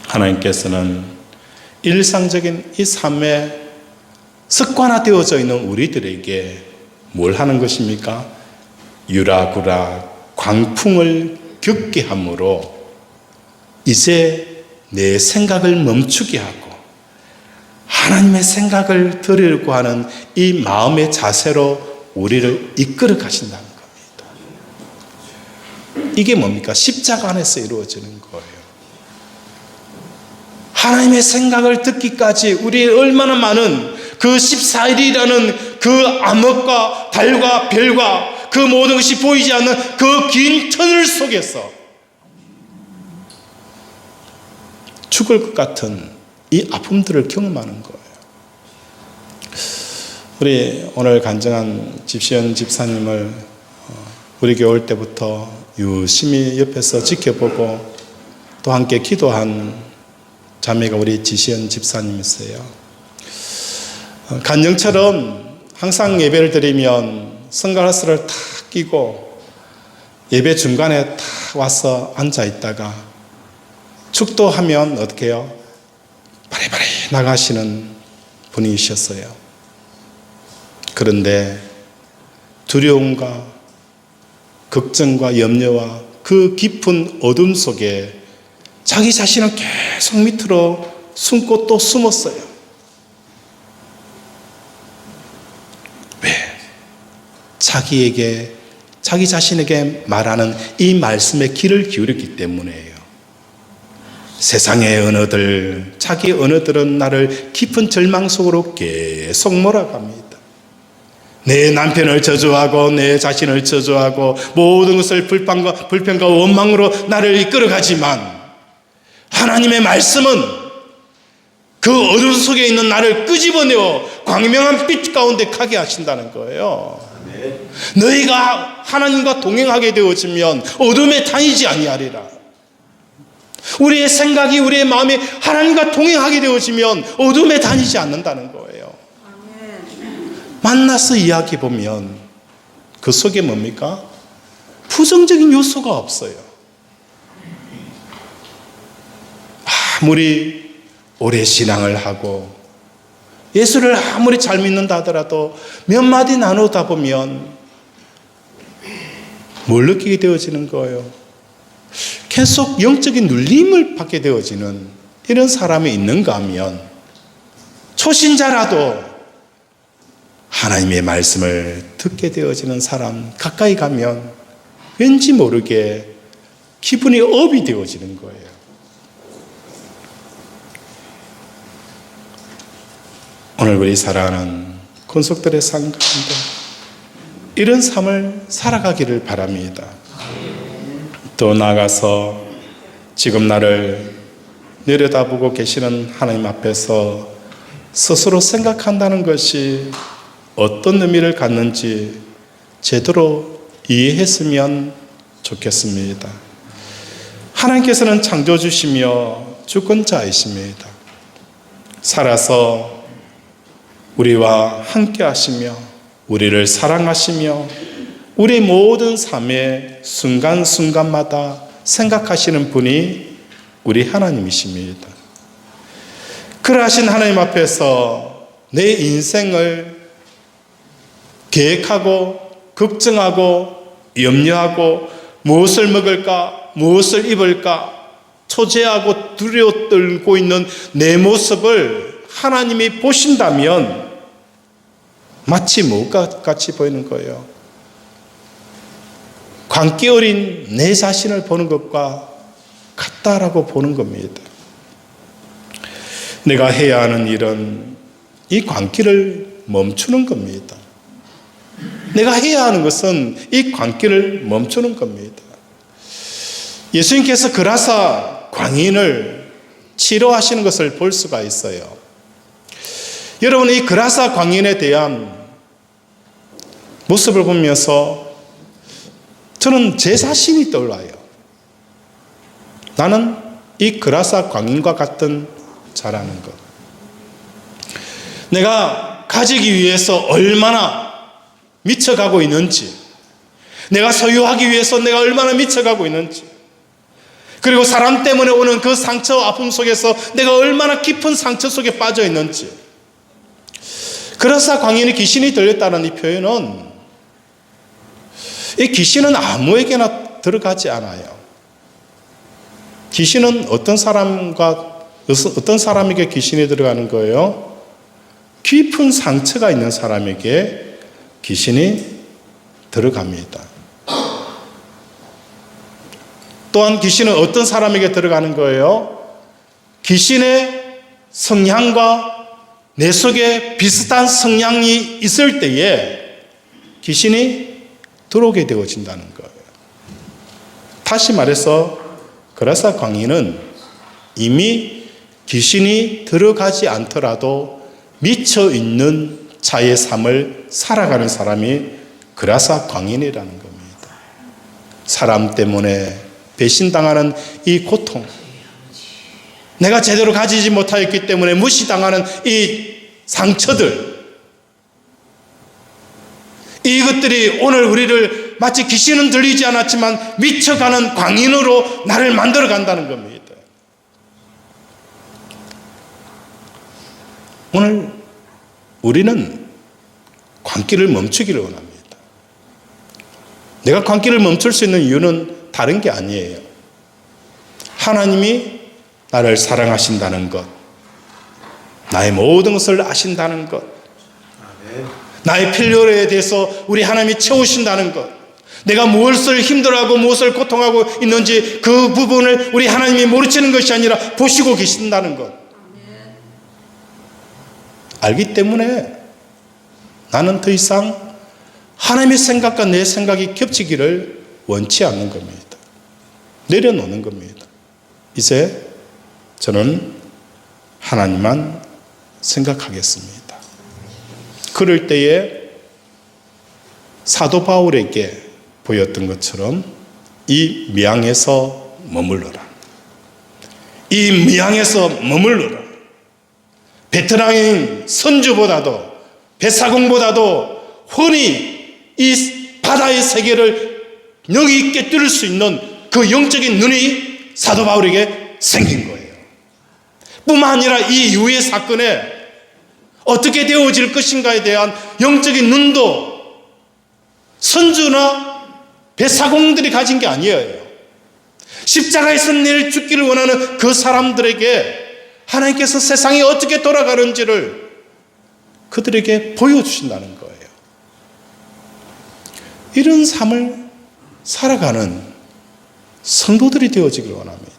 하나님께서는 일상적인 이 삶에 습관화되어져 있는 우리들에게 뭘 하는 것입니까? 유라구락 광풍을 겪게 함으로 이제 내 생각을 멈추게 하고 하나님의 생각을 들으려고 하는 이 마음의 자세로 우리를 이끌어 가신다는 겁니다. 이게 뭡니까? 십자가 안에서 이루어지는 거예요. 하나님의 생각을 듣기까지 우리의 얼마나 많은 그 14일이라는 그 암흑과 달과 별과 그 모든 것이 보이지 않는 그 긴 터널 속에서 죽을 것 같은 이 아픔들을 경험하는 거예요. 우리 오늘 간증한 집시연 집사님을 우리 교회 올 때부터 유심히 옆에서 지켜보고 또 함께 기도한 자매가 우리 지시연 집사님이세요. 간증처럼 항상 예배를 드리면 선글라스를 탁 끼고 예배 중간에 탁 와서 앉아 있다가 축도하면 어떻게 해요? 바리바리 나가시는 분이셨어요. 그런데 두려움과 걱정과 염려와 그 깊은 어둠 속에 자기 자신은 계속 밑으로 숨고 또 숨었어요. 왜? 자기 자신에게 말하는 이 말씀에 귀를 기울였기 때문이에요. 세상의 언어들, 자기 언어들은 나를 깊은 절망 속으로 계속 몰아갑니다. 내 남편을 저주하고 내 자신을 저주하고 모든 것을 불평과 원망으로 나를 이끌어가지만 하나님의 말씀은 그 어둠 속에 있는 나를 끄집어내어 광명한 빛 가운데 가게 하신다는 거예요. 너희가 하나님과 동행하게 되어지면 어둠에 다니지 아니하리라. 우리의 생각이, 우리의 마음이 하나님과 동행하게 되어지면 어둠에 다니지 않는다는 거예요. 만나서 이야기해 보면 그 속에 뭡니까? 부정적인 요소가 없어요. 아무리 오래 신앙을 하고 예수를 아무리 잘 믿는다 하더라도 몇 마디 나누다 보면 뭘 느끼게 되어지는 거예요? 계속 영적인 눌림을 받게 되어지는 이런 사람이 있는가 하면 초신자라도 하나님의 말씀을 듣게 되어지는 사람 가까이 가면 왠지 모르게 기분이 업이 되어지는 거예요. 오늘 우리 사랑하는 권속들의 삶 가운데 이런 삶을 살아가기를 바랍니다. 또 나아가서 지금 나를 내려다보고 계시는 하나님 앞에서 스스로 생각한다는 것이 어떤 의미를 갖는지 제대로 이해했으면 좋겠습니다. 하나님께서는 창조주시며 주권자이십니다. 살아서 우리와 함께 하시며 우리를 사랑하시며 우리 모든 삶의 순간순간마다 생각하시는 분이 우리 하나님이십니다. 그러하신 하나님 앞에서 내 인생을 계획하고 걱정하고 염려하고 무엇을 먹을까, 무엇을 입을까 초제하고 두려워 떨고 있는 내 모습을 하나님이 보신다면 마치 무엇과 같이 보이는 거예요? 광기 어린 내 자신을 보는 것과 같다라고 보는 겁니다. 내가 해야 하는 일은 이 광기를 멈추는 겁니다. 내가 해야 하는 것은 이 광기를 멈추는 겁니다. 예수님께서 그라사 광인을 치료하시는 것을 볼 수가 있어요. 여러분, 이 그라사 광인에 대한 모습을 보면서 저는 제 자신이 떠올라요. 나는 이 그라사 광인과 같은 자라는 것. 내가 가지기 위해서 얼마나 미쳐가고 있는지, 내가 소유하기 위해서 내가 얼마나 미쳐가고 있는지, 그리고 사람 때문에 오는 그 상처, 아픔 속에서 내가 얼마나 깊은 상처 속에 빠져 있는지. 그라사 광인이 귀신이 들렸다는 이 표현은, 이 귀신은 아무에게나 들어가지 않아요. 귀신은 어떤 사람에게 귀신이 들어가는 거예요? 깊은 상처가 있는 사람에게 귀신이 들어갑니다. 또한 귀신은 어떤 사람에게 들어가는 거예요? 귀신의 성향과 내 속에 비슷한 성향이 있을 때에 귀신이 들어오게 되어진다는 거예요. 다시 말해서 그라사 광인은 이미 귀신이 들어가지 않더라도 미쳐있는 자의 삶을 살아가는 사람이 그라사 광인이라는 겁니다. 사람 때문에 배신당하는 이 고통, 내가 제대로 가지지 못하였기 때문에 무시당하는 이 상처들, 이것들이 오늘 우리를 마치 귀신은 들리지 않았지만 미쳐가는 광인으로 나를 만들어 간다는 겁니다. 오늘 우리는 광기를 멈추기를 원합니다. 내가 광기를 멈출 수 있는 이유는 다른 게 아니에요. 하나님이 나를 사랑하신다는 것, 나의 모든 것을 아신다는 것, 나의 필요에 대해서 우리 하나님이 채우신다는 것, 내가 무엇을 힘들어하고 무엇을 고통하고 있는지 그 부분을 우리 하나님이 모르시는 것이 아니라 보시고 계신다는 것 알기 때문에 나는 더 이상 하나님의 생각과 내 생각이 겹치기를 원치 않는 겁니다. 내려놓는 겁니다. 이제 저는 하나님만 생각하겠습니다. 그럴 때에 사도 바울에게 보였던 것처럼 이 미항에서 머물러라. 이 미항에서 머물러라. 베트남인 선주보다도 뱃사공보다도 훤히 이 바다의 세계를 능히 꿰뚫을 수 있는 그 영적인 눈이 사도 바울에게 생긴 거예요. 뿐만 아니라 이 이후의 사건에 어떻게 되어질 것인가에 대한 영적인 눈도 선주나 뱃사공들이 가진 게 아니에요. 십자가에서 내일 죽기를 원하는 그 사람들에게 하나님께서 세상이 어떻게 돌아가는지를 그들에게 보여주신다는 거예요. 이런 삶을 살아가는 성도들이 되어지길 원합니다.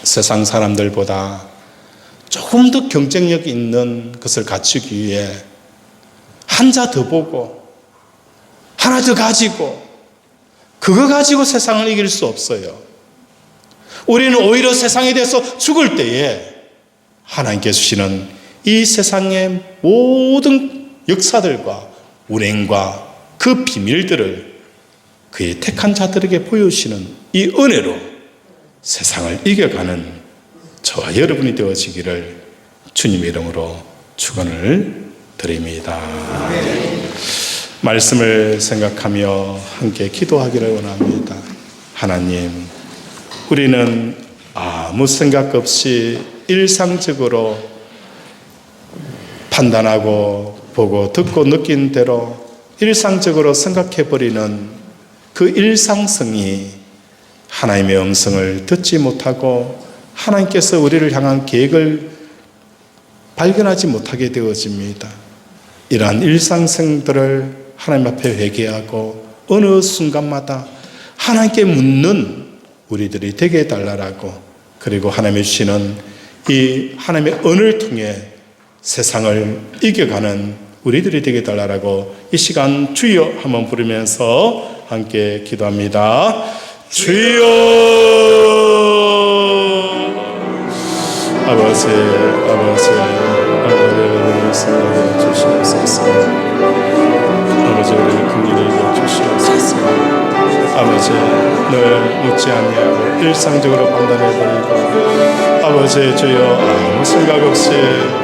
세상 사람들보다 조금 더 경쟁력 있는 것을 갖추기 위해 한 자 더 보고 하나 더 가지고 그거 가지고 세상을 이길 수 없어요. 우리는 오히려 세상에 대해서 죽을 때에 하나님께서 주시는 이 세상의 모든 역사들과 운행과 그 비밀들을 그의 택한 자들에게 보여주시는 이 은혜로 세상을 이겨가는 저와 여러분이 되어지기를 주님의 이름으로 축원을 드립니다. 말씀을 생각하며 함께 기도하기를 원합니다. 하나님, 우리는 아무 생각 없이 일상적으로 판단하고 보고 듣고 느낀 대로 일상적으로 생각해버리는 그 일상성이 하나님의 음성을 듣지 못하고 하나님께서 우리를 향한 계획을 발견하지 못하게 되어집니다. 이러한 일상성들을 하나님 앞에 회개하고 어느 순간마다 하나님께 묻는 우리들이 되게 해달라고, 그리고 하나님이 주시는 이 하나님의 은혜를 통해 세상을 이겨가는 우리들이 되게 해달라고 이 시간 주여 한번 부르면서 함께 기도합니다. 주여. 아버지 생각해 주시옵소서. 아버지, 우리를 긍휼히 여겨주시옵소서. 아버지, 늘 묻지 아니하고 일상적으로 판단해버리고 아버지 주여 아무 생각 없이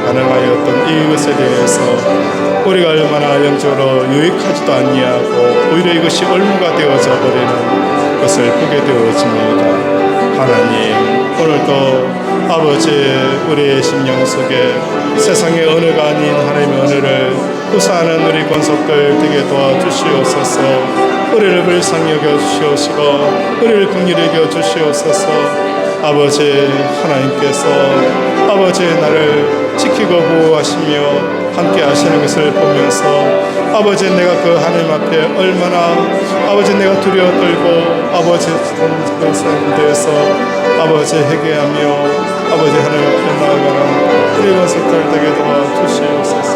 반응하였던 이것에 대해서 우리가 얼마나 영적으로 유익하지도 아니하고 오히려 이것이 올무가 되어져 버리는 것을 보게 되어집니다. 하나님, 오늘도 아버지, 우리의 심령 속에 세상의 언어가 아닌 하나님의 언어를 구사하는 우리 권속들 되게 도와주시옵소서. 우리를 불쌍히 여겨주시옵시고 우리를 긍휼히 여겨주시옵소서. 아버지, 하나님께서 아버지 나를 지키고 보호하시며 함께 하시는 것을 보면서 아버지, 내가 그 하나님 앞에 얼마나 아버지 내가 두려워 떨고 아버지 것에 대해서 아버지 회개하며 아버지 하나님 앞에 나아가는 우리 권속들 되게 도와주시옵소서.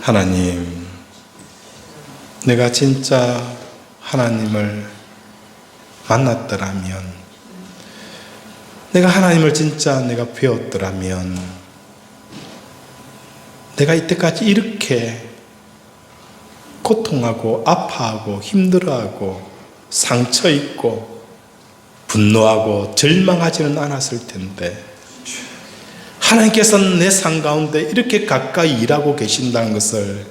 하나님, 내가 진짜 하나님을 만났더라면, 내가 하나님을 진짜 내가 배웠더라면, 내가 이때까지 이렇게 고통하고 아파하고 힘들어하고 상처 있고 분노하고 절망하지는 않았을 텐데, 하나님께서는 내 삶 가운데 이렇게 가까이 일하고 계신다는 것을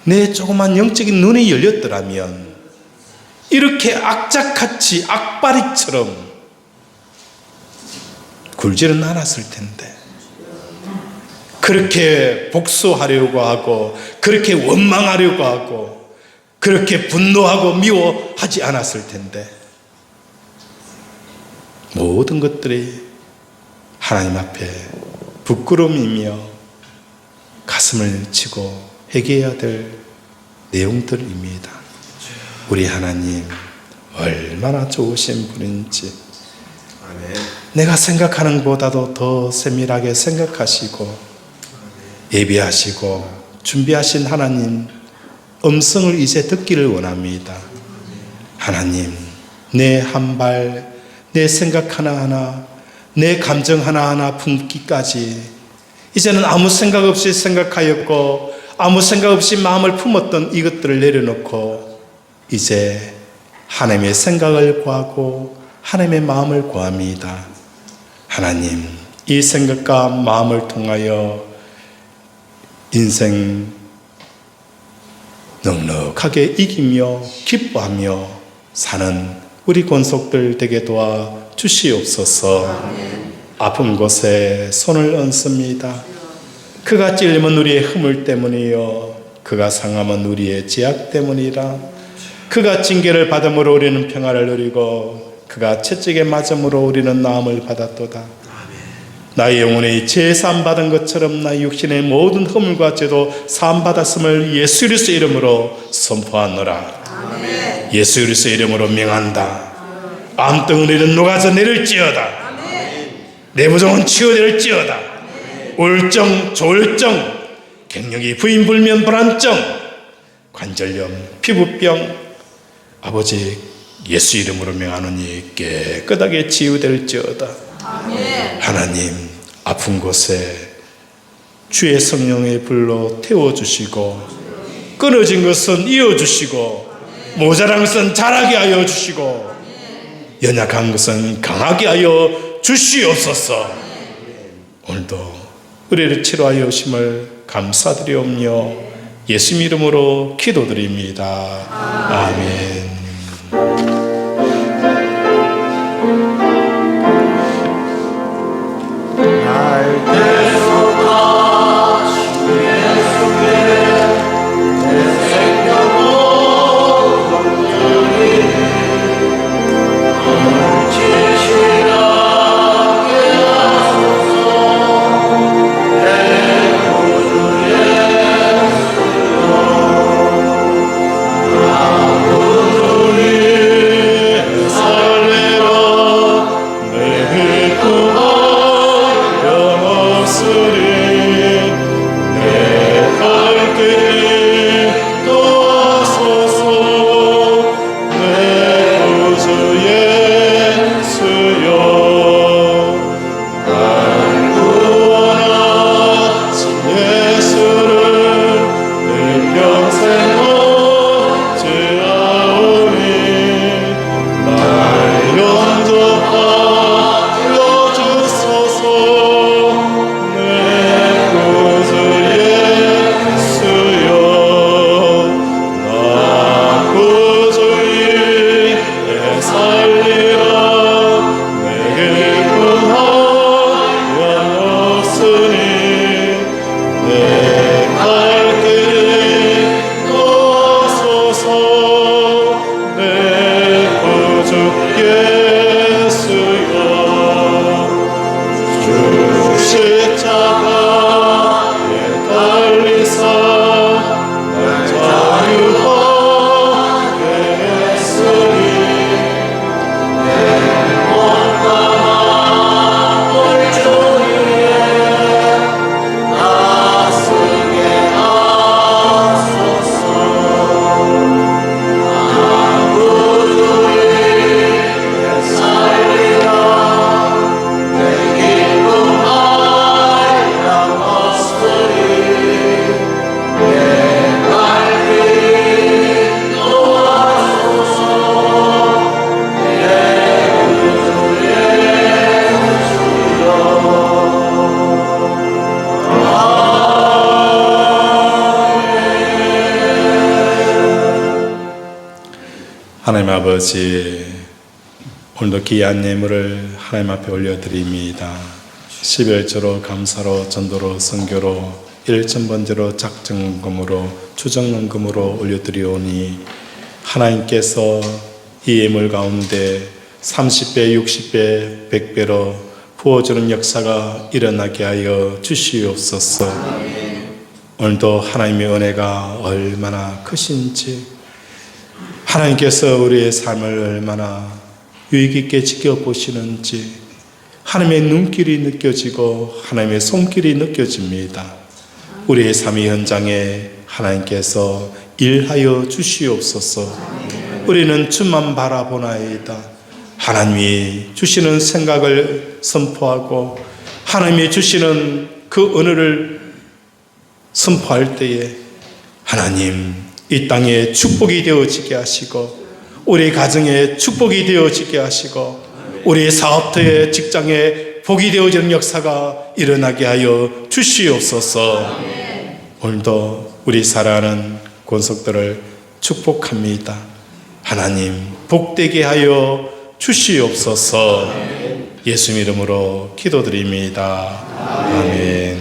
내 조그만 영적인 눈이 열렸더라면 이렇게 악착같이 악바리처럼 굴지는 않았을 텐데, 그렇게 복수하려고 하고 그렇게 원망하려고 하고 그렇게 분노하고 미워하지 않았을 텐데 모든 것들이 하나님 앞에 부끄러움이며 가슴을 치고 회개해야 될 내용들입니다. 우리 하나님 얼마나 좋으신 분인지 내가 생각하는 것보다도 더 세밀하게 생각하시고 예비하시고 준비하신 하나님 음성을 이제 듣기를 원합니다. 하나님, 내 한 발, 내 생각 하나하나, 내 감정 하나하나 품기까지 이제는 아무 생각 없이 생각하였고 아무 생각 없이 마음을 품었던 이것들을 내려놓고 이제 하나님의 생각을 구하고 하나님의 마음을 구합니다. 하나님, 이 생각과 마음을 통하여 인생 넉넉하게 이기며 기뻐하며 사는 우리 권속들 되게 도와 주시옵소서. 아픈 곳에 손을 얹습니다. 그가 찔림은 우리의 허물 때문이요 그가 상함은 우리의 죄악 때문이라. 그가 징계를 받음으로 우리는 평화를 누리고 그가 채찍에 맞음으로 우리는 나음을 받았도다. 나의 영혼이 죄 사함 받은 것처럼 나의 육신의 모든 허물과 죄도 사함 받았음을 예수 그리스도 이름으로 선포하노라. 아멘. 예수 그리스도 이름으로 명한다. 암덩어리는 녹아져 내릴지어다. 내부종은 치유될지어다. 우울증, 조울증, 갱년기, 부인불면, 불안증, 관절염, 피부병, 아버지 예수 이름으로 명하노니 깨끗하게 치유될지어다. 아멘. 하나님, 아픈 곳에 주의 성령의 불로 태워주시고 끊어진 것은 이어주시고 모자란 것은 자라게 하여 주시고 연약한 것은 강하게 하여 주시옵소서. 오늘도 우리를 치료하여 오심을 감사드리오며 예수 이름으로 기도드립니다. 아멘. 하나님 아버지, 오늘도 귀한 예물을 하나님 앞에 올려드립니다. 11조로 감사로 전도로 선교로 일천번제로 작정금으로 추정금으로 올려드리오니 하나님께서 이 예물 가운데 30배, 60배, 100배로 부어주는 역사가 일어나게 하여 주시옵소서. 오늘도 하나님의 은혜가 얼마나 크신지, 하나님께서 우리의 삶을 얼마나 유익 있게 지켜보시는지 하나님의 눈길이 느껴지고 하나님의 손길이 느껴집니다. 우리의 삶의 현장에 하나님께서 일하여 주시옵소서. 우리는 주만 바라보나이다. 하나님이 주시는 생각을 선포하고 하나님이 주시는 그 은혜를 선포할 때에 하나님 이 땅에 축복이 되어지게 하시고 우리 가정에 축복이 되어지게 하시고 우리 사업터에 직장에 복이 되어지는 역사가 일어나게 하여 주시옵소서. 오늘도 우리 사랑하는 권속들을 축복합니다. 하나님 복되게 하여 주시옵소서. 예수 이름으로 기도드립니다. 아멘.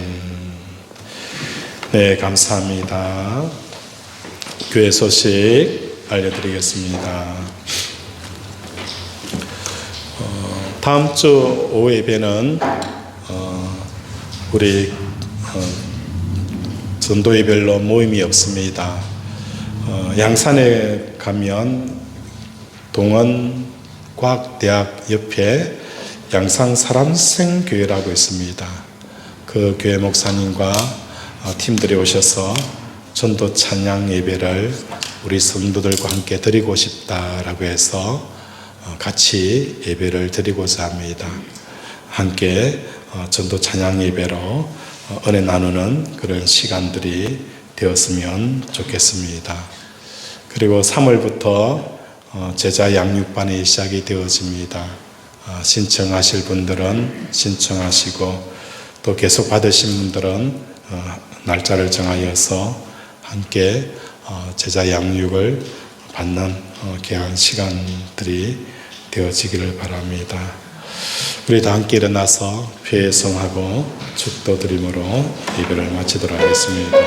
네, 감사합니다. 교회 소식 알려드리겠습니다. 다음 주 오후 예배는 우리 전도회별로 모임이 없습니다. 양산에 가면 동원과학대학 옆에 양산사람생교회라고 있습니다. 그 교회 목사님과 팀들이 오셔서 전도 찬양 예배를 우리 성도들과 함께 드리고 싶다라고 해서 같이 예배를 드리고자 합니다. 함께 전도 찬양 예배로 은혜 나누는 그런 시간들이 되었으면 좋겠습니다. 그리고 3월부터 제자 양육반이 시작이 되어집니다. 신청하실 분들은 신청하시고 또 계속 받으신 분들은 날짜를 정하여서 함께 제자 양육을 받는 귀한 시간들이 되어지기를 바랍니다. 우리 다 함께 일어나서 회성하고 축도드림으로 예배를 마치도록 하겠습니다.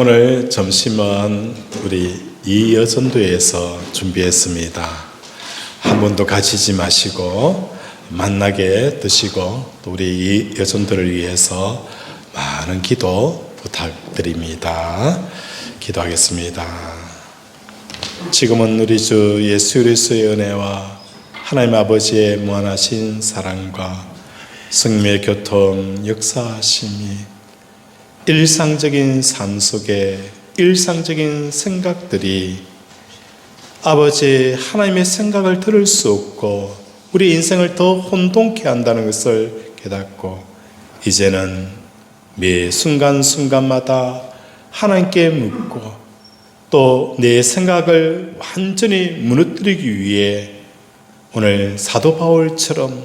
오늘 점심은 우리 이여전도에서 준비했습니다. 한 번도 가지지 마시고 만나게 드시고 또 우리 이여전도를 위해서 많은 기도 부탁드립니다. 기도하겠습니다. 지금은 우리 주 예수 그리스도의 은혜와 하나님 아버지의 무한하신 사랑과 성령의 교통 역사하심이 일상적인 삶 속에 일상적인 생각들이 아버지 하나님의 생각을 들을 수 없고 우리 인생을 더 혼돈케 한다는 것을 깨닫고 이제는 매 순간순간마다 하나님께 묻고 또 내 생각을 완전히 무너뜨리기 위해 오늘 사도 바울처럼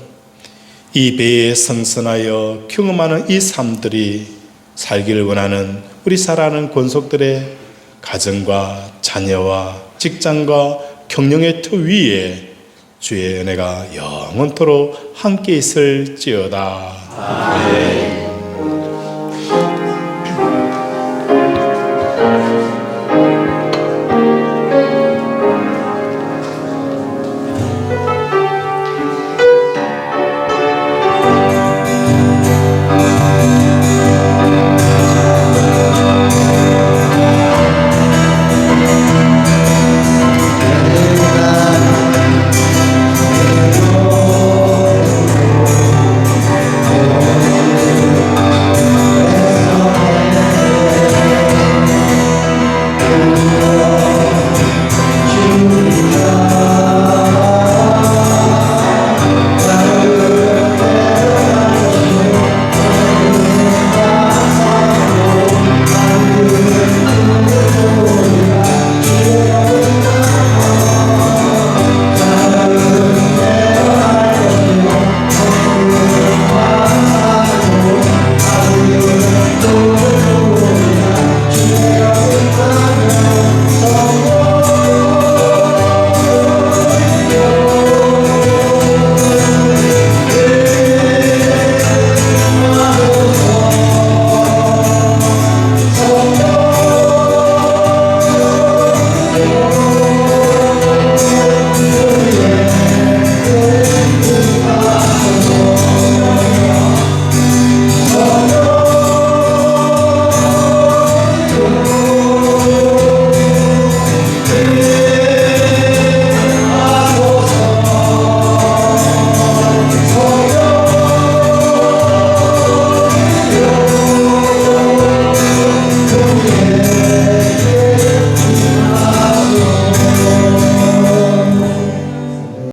이 배에 성선하여 경험하는 이 삶들이 살기를 원하는 우리 사랑하는 권속들의 가정과 자녀와 직장과 경영의 터 위에 주의 은혜가 영원토록 함께 있을지어다. 아멘.